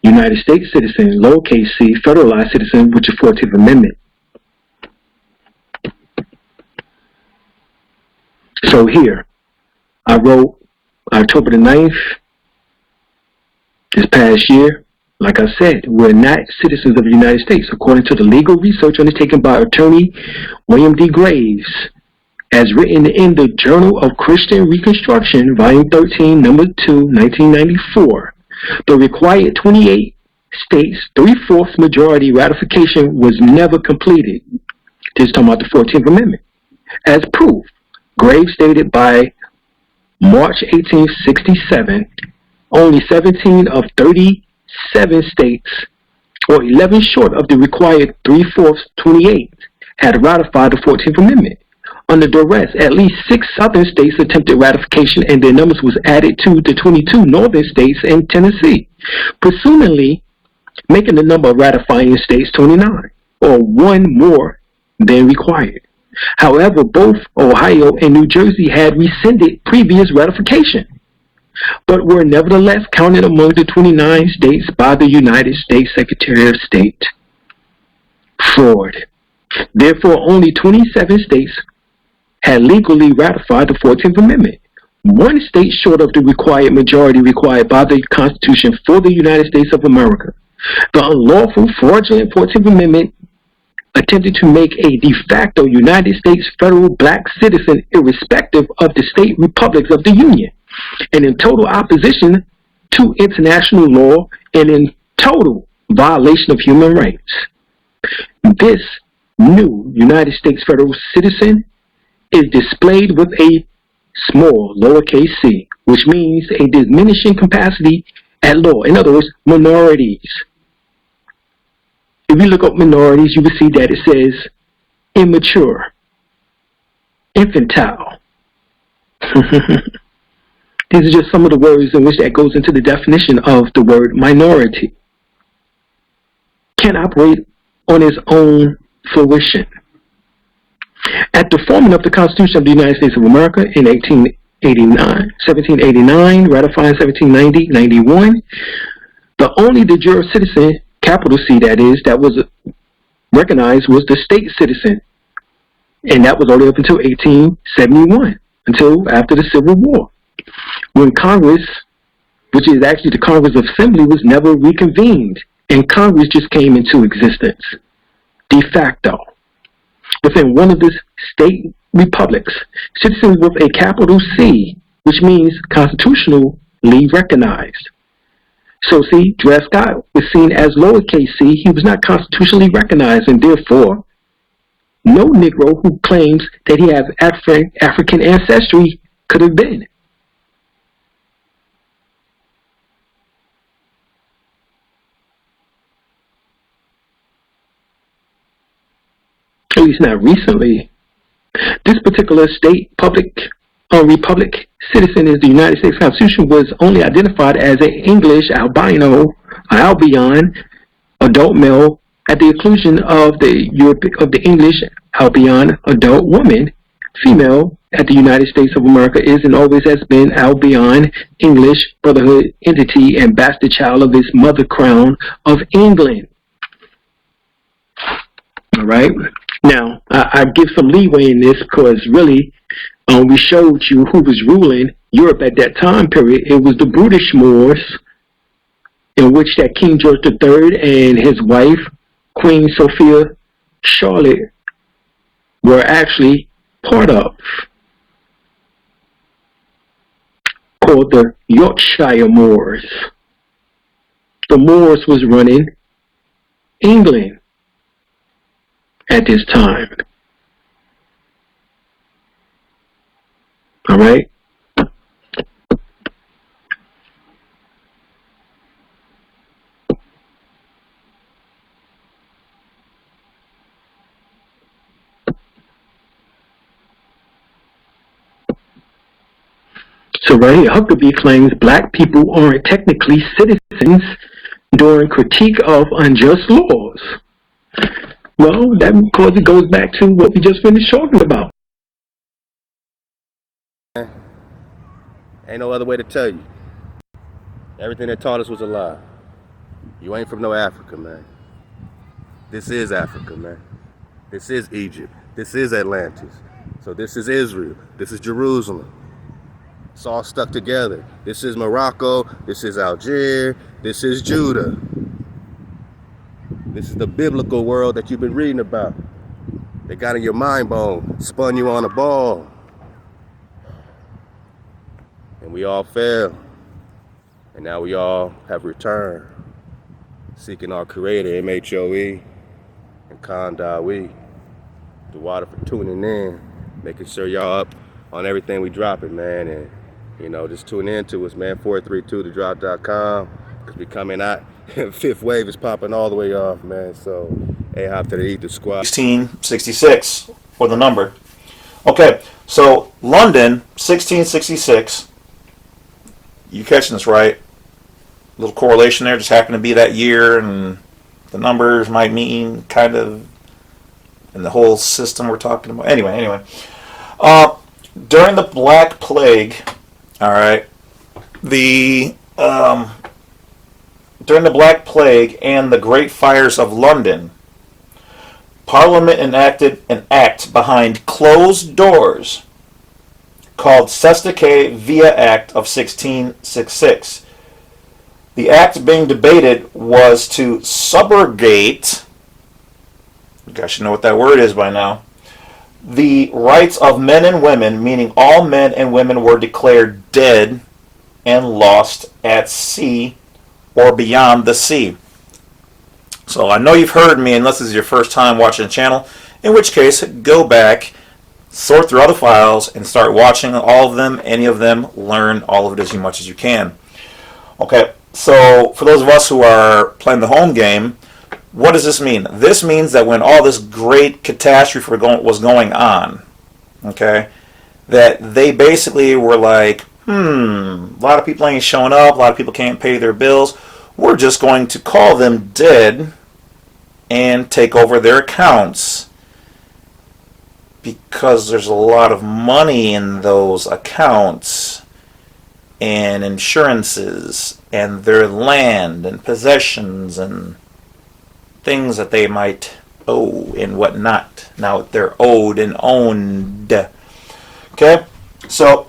United States citizen, lowercase c, federalized citizen, which is 14th Amendment. So here, I wrote October the 9th, this past year. Like I said, we're not citizens of the United States, according to the legal research undertaken by attorney William D. Graves, as written in the Journal of Christian Reconstruction, volume 13, number 2, 1994. The required 28 states, 3/4 majority ratification was never completed. This is talking about the 14th Amendment. As proof, Graves stated by March 1867, only 17 of 37 states, or 11 short of the required 3/4, 28, had ratified the 14th Amendment. Under duress, at least 6 southern states attempted ratification, and their numbers was added to the 22 northern states and Tennessee, presumably making the number of ratifying states 29, or 1 more than required. However, both Ohio and New Jersey had rescinded previous ratification, but were nevertheless counted among the 29 states by the United States Secretary of State. Fraud. Therefore, only 27 states had legally ratified the 14th Amendment, 1 state short of the required majority required by the Constitution for the United States of America. The unlawful, fraudulent 14th Amendment attempted to make a de facto United States federal black citizen irrespective of the state republics of the Union, and in total opposition to international law and in total violation of human rights. This new United States federal citizen is displayed with a small lowercase c, which means a diminishing capacity at law. In other words, minorities. If you look up minorities, you will see that it says immature, infantile. These are just some of the words in which that goes into the definition of the word minority. Can operate on its own fruition. At the forming of the Constitution of the United States of America in 1789, ratifying 1790, 91, the jure citizen, capital C that is, that was recognized was the state citizen. And that was only up until 1871, until after the Civil War, when Congress, which is actually the Congress of Assembly, was never reconvened, and Congress just came into existence, de facto. Within one of the state republics, citizens with a capital C, which means constitutionally recognized. So see, Dred Scott was seen as lowercase c. He was not constitutionally recognized, and therefore, no Negro who claims that he has African ancestry could have been. At least not recently. This particular state republic citizen is the United States Constitution was only identified as an English albino, Albion, adult male at the exclusion of the English Albion, adult woman, female at the United States of America is and always has been Albion, English brotherhood entity and bastard child of its mother crown of England. All right. Now, I give some leeway in this because really, we showed you who was ruling Europe at that time period. It was the British Moors, in which that King George III and his wife, Queen Sophia Charlotte, were actually part of, called the Yorkshire Moors. The Moors was running England at this time. All right. So right here, Huckabee claims black people aren't technically citizens during critique of unjust laws. Well, that because it goes back to what we just finished talking about. Ain't no other way to tell you. Everything they taught us was a lie. You ain't from no Africa, man. This is Africa, man. This is Egypt. This is Atlantis. So this is Israel. This is Jerusalem. It's all stuck together. This is Morocco. This is Algiers. This is Judah. This is the biblical world that you've been reading about. They got in your mind bone, spun you on a ball. And we all fell. And now we all have returned, seeking our creator, MHOE, and Kondawi. The water for tuning in, making sure y'all up on everything we dropping, man. And, you know, just tune in to us, man. 432thedrop.com, because we coming out. Fifth wave is popping all the way off, man. So, hey, hop to the Ether Squad. 1666 for the number. Okay, so London, 1666. You catching this right? A little correlation there, just happened to be that year, and the numbers might mean kind of, and the whole system we're talking about. Anyway. During the Black Plague, all right, during the Black Plague and the Great Fires of London, Parliament enacted an act behind closed doors called Sestake Via Act of 1666. The act being debated was to subrogate, you guys should know what that word is by now, the rights of men and women, meaning all men and women were declared dead and lost at sea or beyond the sea. So I know you've heard me, unless this is your first time watching the channel, in which case go back, sort through all the files, and start watching all of them, any of them, learn all of it as much as you can. Okay, so for those of us who are playing the home game, what does this mean? This means that when all this great catastrophe was going on, okay, that they basically were like, a lot of people ain't showing up, a lot of people can't pay their bills, we're just going to call them dead and take over their accounts, because there's a lot of money in those accounts and insurances and their land and possessions and things that they might owe and whatnot. Now they're owed and owned. Okay, so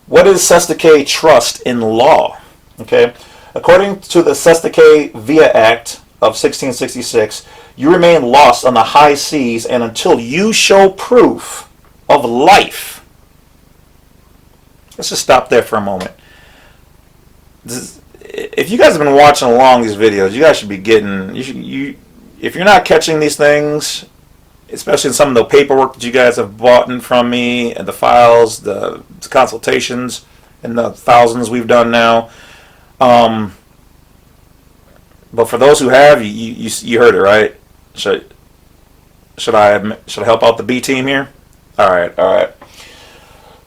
what is Sestake Trust in law? Okay, according to the Sestake Via Act of 1666, you remain lost on the high seas and until you show proof of life. Let's just stop there for a moment. If you guys have been watching along these videos, you guys should be getting, if you're not catching these things, especially in some of the paperwork that you guys have bought in from me, and the files, the consultations, and the thousands we've done now. But for those who have, you heard it, right? Should I help out the B team here? All right.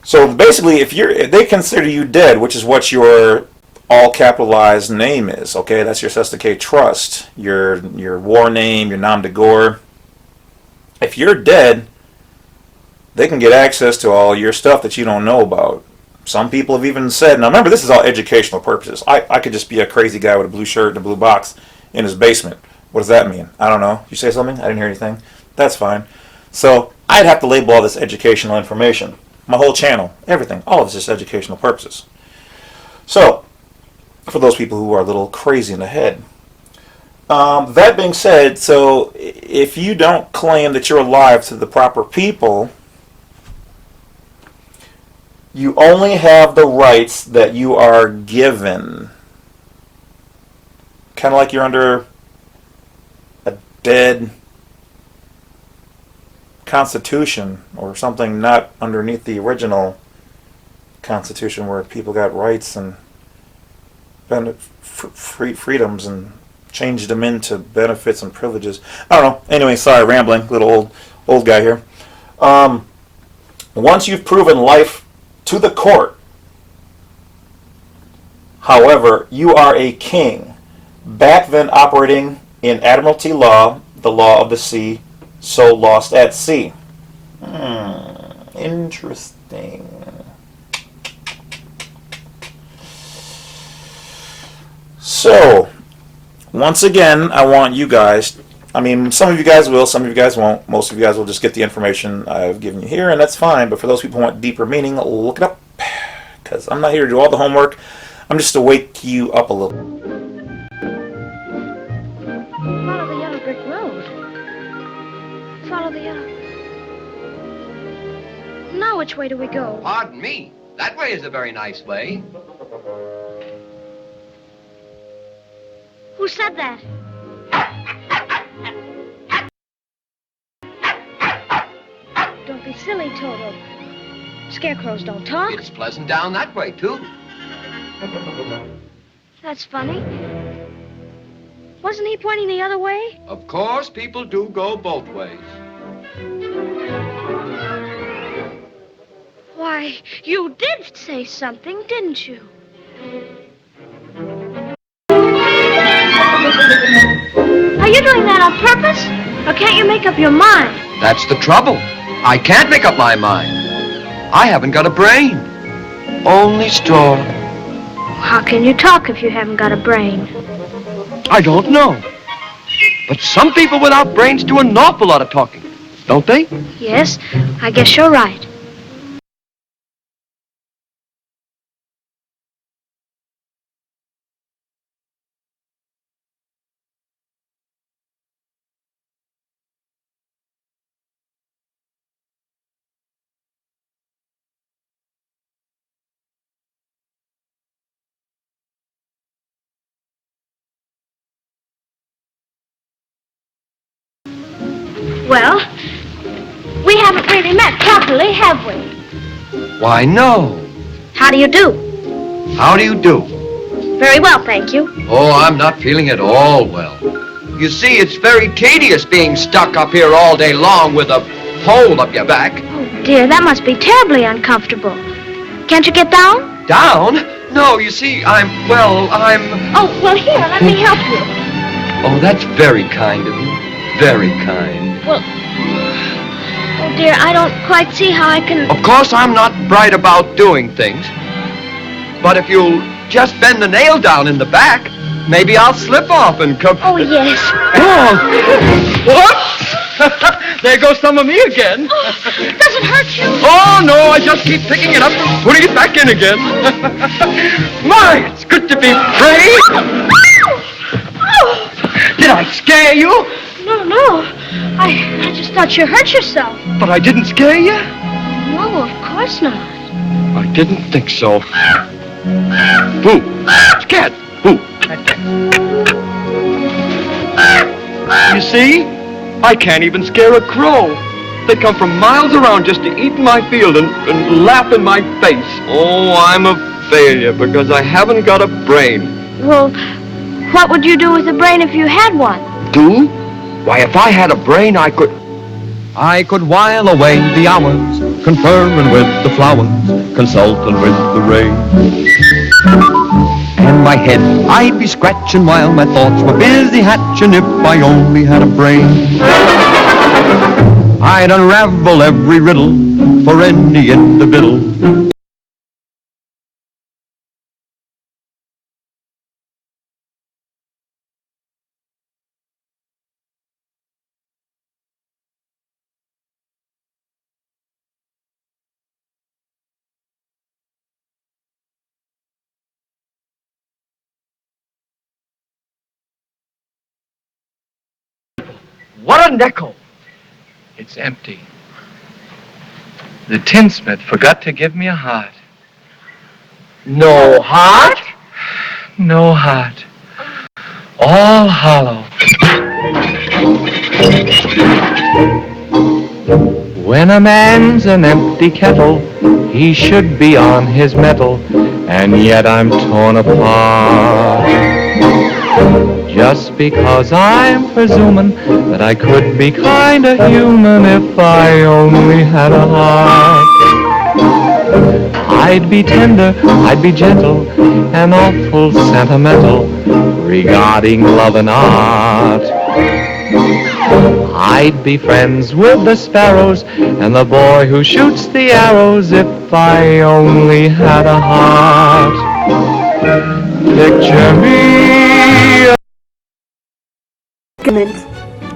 So basically, if they consider you dead, which is what your all capitalized name is, okay? That's your Sestake Trust, your war name, your nom de gore. If you're dead, they can get access to all your stuff that you don't know about. Some people have even said, now remember, this is all educational purposes. I could just be a crazy guy with a blue shirt and a blue box in his basement. What does that mean? I don't know. You say something? I didn't hear anything. That's fine. So I'd have to label all this educational information. My whole channel, everything, all of this is educational purposes. So, for those people who are a little crazy in the head. That being said, so if you don't claim that you're alive to the proper people, you only have the rights that you are given. Kind of like you're under a dead constitution or something, not underneath the original constitution where people got rights and freedoms and changed them into benefits and privileges. I don't know. Anyway, sorry, rambling. Little old guy here. Once you've proven life to the court. However, you are a king, back then operating in Admiralty law, the law of the sea, so lost at sea. Interesting. So, once again, I want you guys, I mean, some of you guys will, some of you guys won't. Most of you guys will just get the information I've given you here, and that's fine. But for those people who want deeper meaning, look it up. Because I'm not here to do all the homework. I'm just to wake you up a little. Follow the yellow brick road. Follow the yellow... Now which way do we go? Pardon me. That way is a very nice way. Who said that? Don't be silly, Toto. Scarecrows don't talk. It's pleasant down that way, too. That's funny. Wasn't he pointing the other way? Of course, people do go both ways. Why, you did say something, didn't you? Are you doing that on purpose? Or can't you make up your mind? That's the trouble. I can't make up my mind. I haven't got a brain. Only straw. How can you talk if you haven't got a brain? I don't know. But some people without brains do an awful lot of talking, don't they? Yes, I guess you're right. Well, we haven't really met properly, have we? Why, no. How do you do? How do you do? Very well, thank you. Oh, I'm not feeling at all well. You see, it's very tedious being stuck up here all day long with a pole up your back. Oh, dear, that must be terribly uncomfortable. Can't you get down? Down? No, you see, I'm... Oh, well, here, let me help you. Oh, that's very kind of you. Very kind. Well, oh, dear, I don't quite see how I can... Of course, I'm not bright about doing things. But if you'll just bend the nail down in the back, maybe I'll slip off and come... Oh, yes. Oh! Whoops! There goes some of me again. Oh, does it hurt you? Oh, no, I just keep picking it up and putting it back in again. My, it's good to be free. Did I scare you? No. I just thought you hurt yourself. But I didn't scare you? No, of course not. I didn't think so. Boo! Scared! Boo! You see? I can't even scare a crow. They come from miles around just to eat in my field and laugh in my face. Oh, I'm a failure because I haven't got a brain. Well, what would you do with a brain if you had one? Do? Why, if I had a brain, I could while away the hours, conferring with the flowers, consulting with the rain. And my head I'd be scratching while my thoughts were busy hatching if I only had a brain. I'd unravel every riddle for any individual. What a nickel! It's empty. The tinsmith forgot to give me a heart. No heart? No heart. All hollow. When a man's an empty kettle, he should be on his mettle, and yet I'm torn apart. Just because I'm presuming that I could be kinda human if I only had a heart. I'd be tender, I'd be gentle, and awful sentimental regarding love and art. I'd be friends with the sparrows and the boy who shoots the arrows if I only had a heart. Picture me.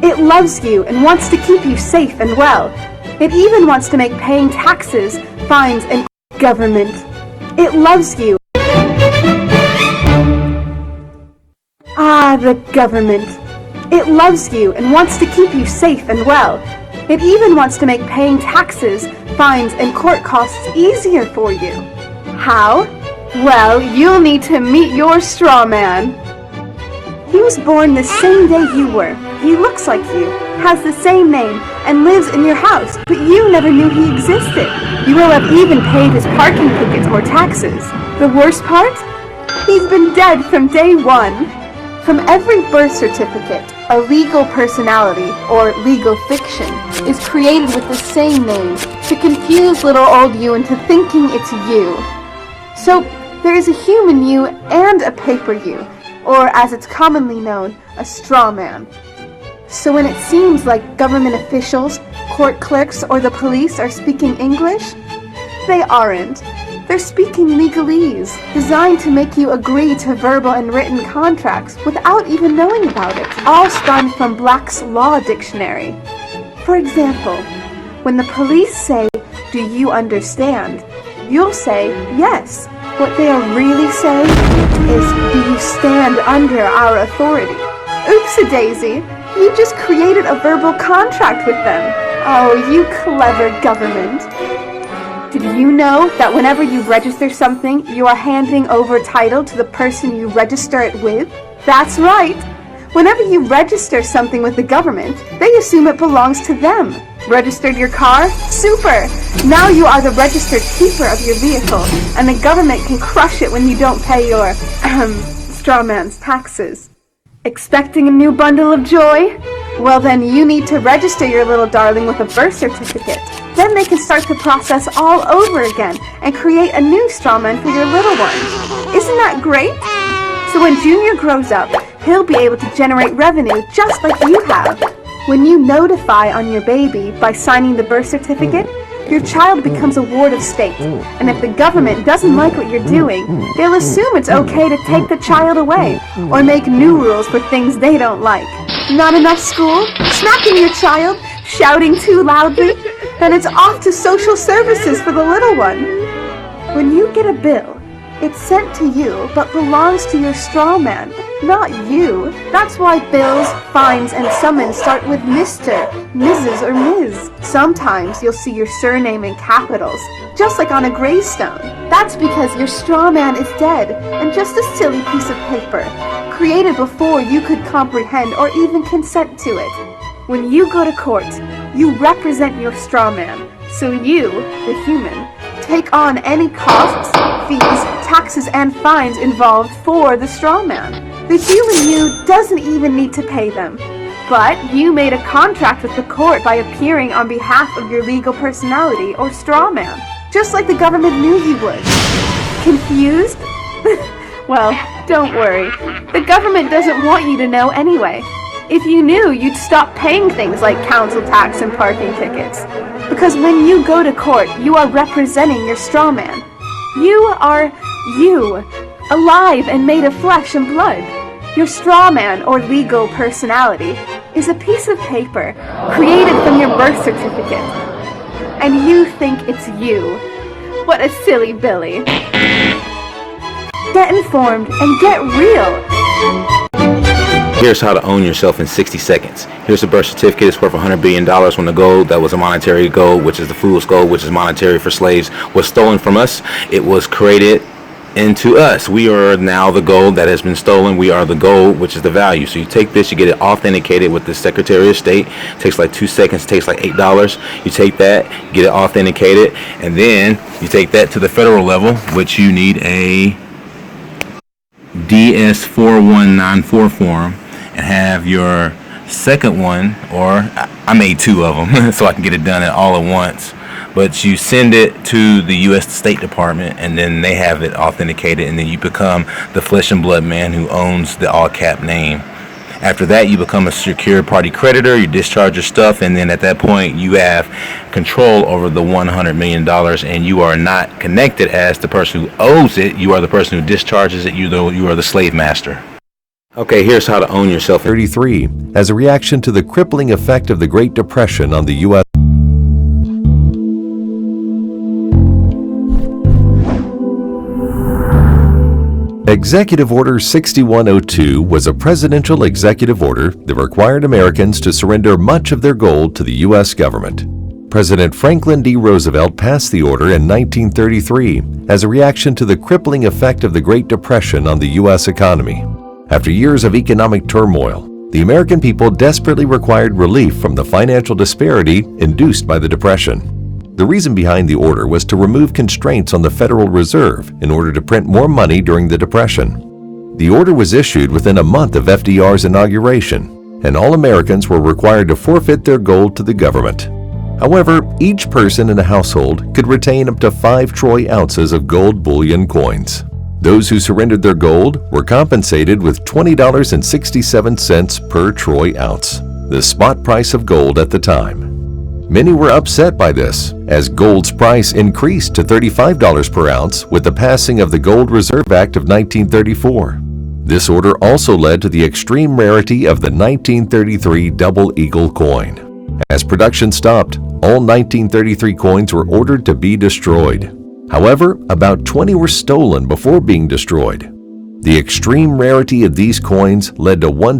It loves you and wants to keep you safe and well. It even wants to make paying taxes, fines, and government. It loves you. Ah, the government. It loves you and wants to keep you safe and well. It even wants to make paying taxes, fines, and court costs easier for you. How? Well, you'll need to meet your straw man. He was born the same day you were. He looks like you, has the same name, and lives in your house, but you never knew he existed. You will have even paid his parking tickets or taxes. The worst part? He's been dead from day one. From every birth certificate, a legal personality, or legal fiction, is created with the same name to confuse little old you into thinking it's you. So, there is a human you and a paper you, or as it's commonly known, a straw man. So when it seems like government officials, court clerks, or the police are speaking English, they aren't. They're speaking legalese, designed to make you agree to verbal and written contracts without even knowing about it, all spun from Black's Law Dictionary. For example, when the police say, "Do you understand?" you'll say, "Yes." What they are really saying is, "Do you stand under our authority?" Oopsie-daisy, you just created a verbal contract with them. Oh, you clever government. Did you know that whenever you register something, you are handing over title to the person you register it with? That's right. Whenever you register something with the government, they assume it belongs to them. Registered your car? Super! Now you are the registered keeper of your vehicle, and the government can crush it when you don't pay your, straw man's taxes. Expecting a new bundle of joy? Well then you need to register your little darling with a birth certificate. Then they can start the process all over again and create a new straw man for your little one. Isn't that great? So when Junior grows up, he'll be able to generate revenue just like you have. When you notify on your baby by signing the birth certificate, your child becomes a ward of state. And if the government doesn't like what you're doing, they'll assume it's okay to take the child away or make new rules for things they don't like. Not enough school? Smacking your child? Shouting too loudly? Then it's off to social services for the little one. When you get a bill, it's sent to you but belongs to your straw man, not you. That's why bills, fines, and summons start with Mr., Mrs., or Ms. Sometimes you'll see your surname in capitals, just like on a gravestone. That's because your straw man is dead and just a silly piece of paper, created before you could comprehend or even consent to it. When you go to court, you represent your straw man, so you, the human, take on any costs, fees, taxes, and fines involved for the straw man. The human you doesn't even need to pay them. But you made a contract with the court by appearing on behalf of your legal personality or straw man, just like the government knew you would. Confused? Well, don't worry. The government doesn't want you to know anyway. If you knew, you'd stop paying things like council tax and parking tickets. Because when you go to court, you are representing your straw man. You are you, alive and made of flesh and blood. Your straw man, or legal personality, is a piece of paper created from your birth certificate. And you think it's you. What a silly Billy. Get informed and get real. Here's how to own yourself in 60 seconds. Here's a birth certificate. It's worth $100 billion when the gold that was a monetary gold, which is the fool's gold, which is monetary for slaves, was stolen from us. It was created into us. We are now the gold that has been stolen. We are the gold, which is the value. So you take this, you get it authenticated with the Secretary of State. It takes like 2 seconds. It takes like $8. You take that, get it authenticated, and then you take that to the federal level, which you need a DS4194 form, and have your second one, or I made 2 of them so I can get it done all at once. but you send it to the U.S. State Department, and then they have it authenticated, and then you become the flesh and blood man who owns the all-cap name. After that, you become a secured party creditor, you discharge your stuff, and then at that point, you have control over the $100 million, and you are not connected as the person who owes it. You are the person who discharges it. You are the slave master. Okay, here's how to own yourself. 33, as a reaction to the crippling effect of the Great Depression on the U.S. Executive Order 6102 was a presidential executive order that required Americans to surrender much of their gold to the U.S. government. President Franklin D. Roosevelt passed the order in 1933 as a reaction to the crippling effect of the Great Depression on the U.S. economy. After years of economic turmoil, the American people desperately required relief from the financial disparity induced by the Depression. The reason behind the order was to remove constraints on the Federal Reserve in order to print more money during the Depression. The order was issued within a month of FDR's inauguration, and all Americans were required to forfeit their gold to the government. However, each person in a household could retain up to 5 troy ounces of gold bullion coins. Those who surrendered their gold were compensated with $20.67 per troy ounce, the spot price of gold at the time. Many were upset by this, as gold's price increased to $35 per ounce with the passing of the Gold Reserve Act of 1934. This order also led to the extreme rarity of the 1933 Double Eagle coin. As production stopped, all 1933 coins were ordered to be destroyed. However, about 20 were stolen before being destroyed. The extreme rarity of these coins led to one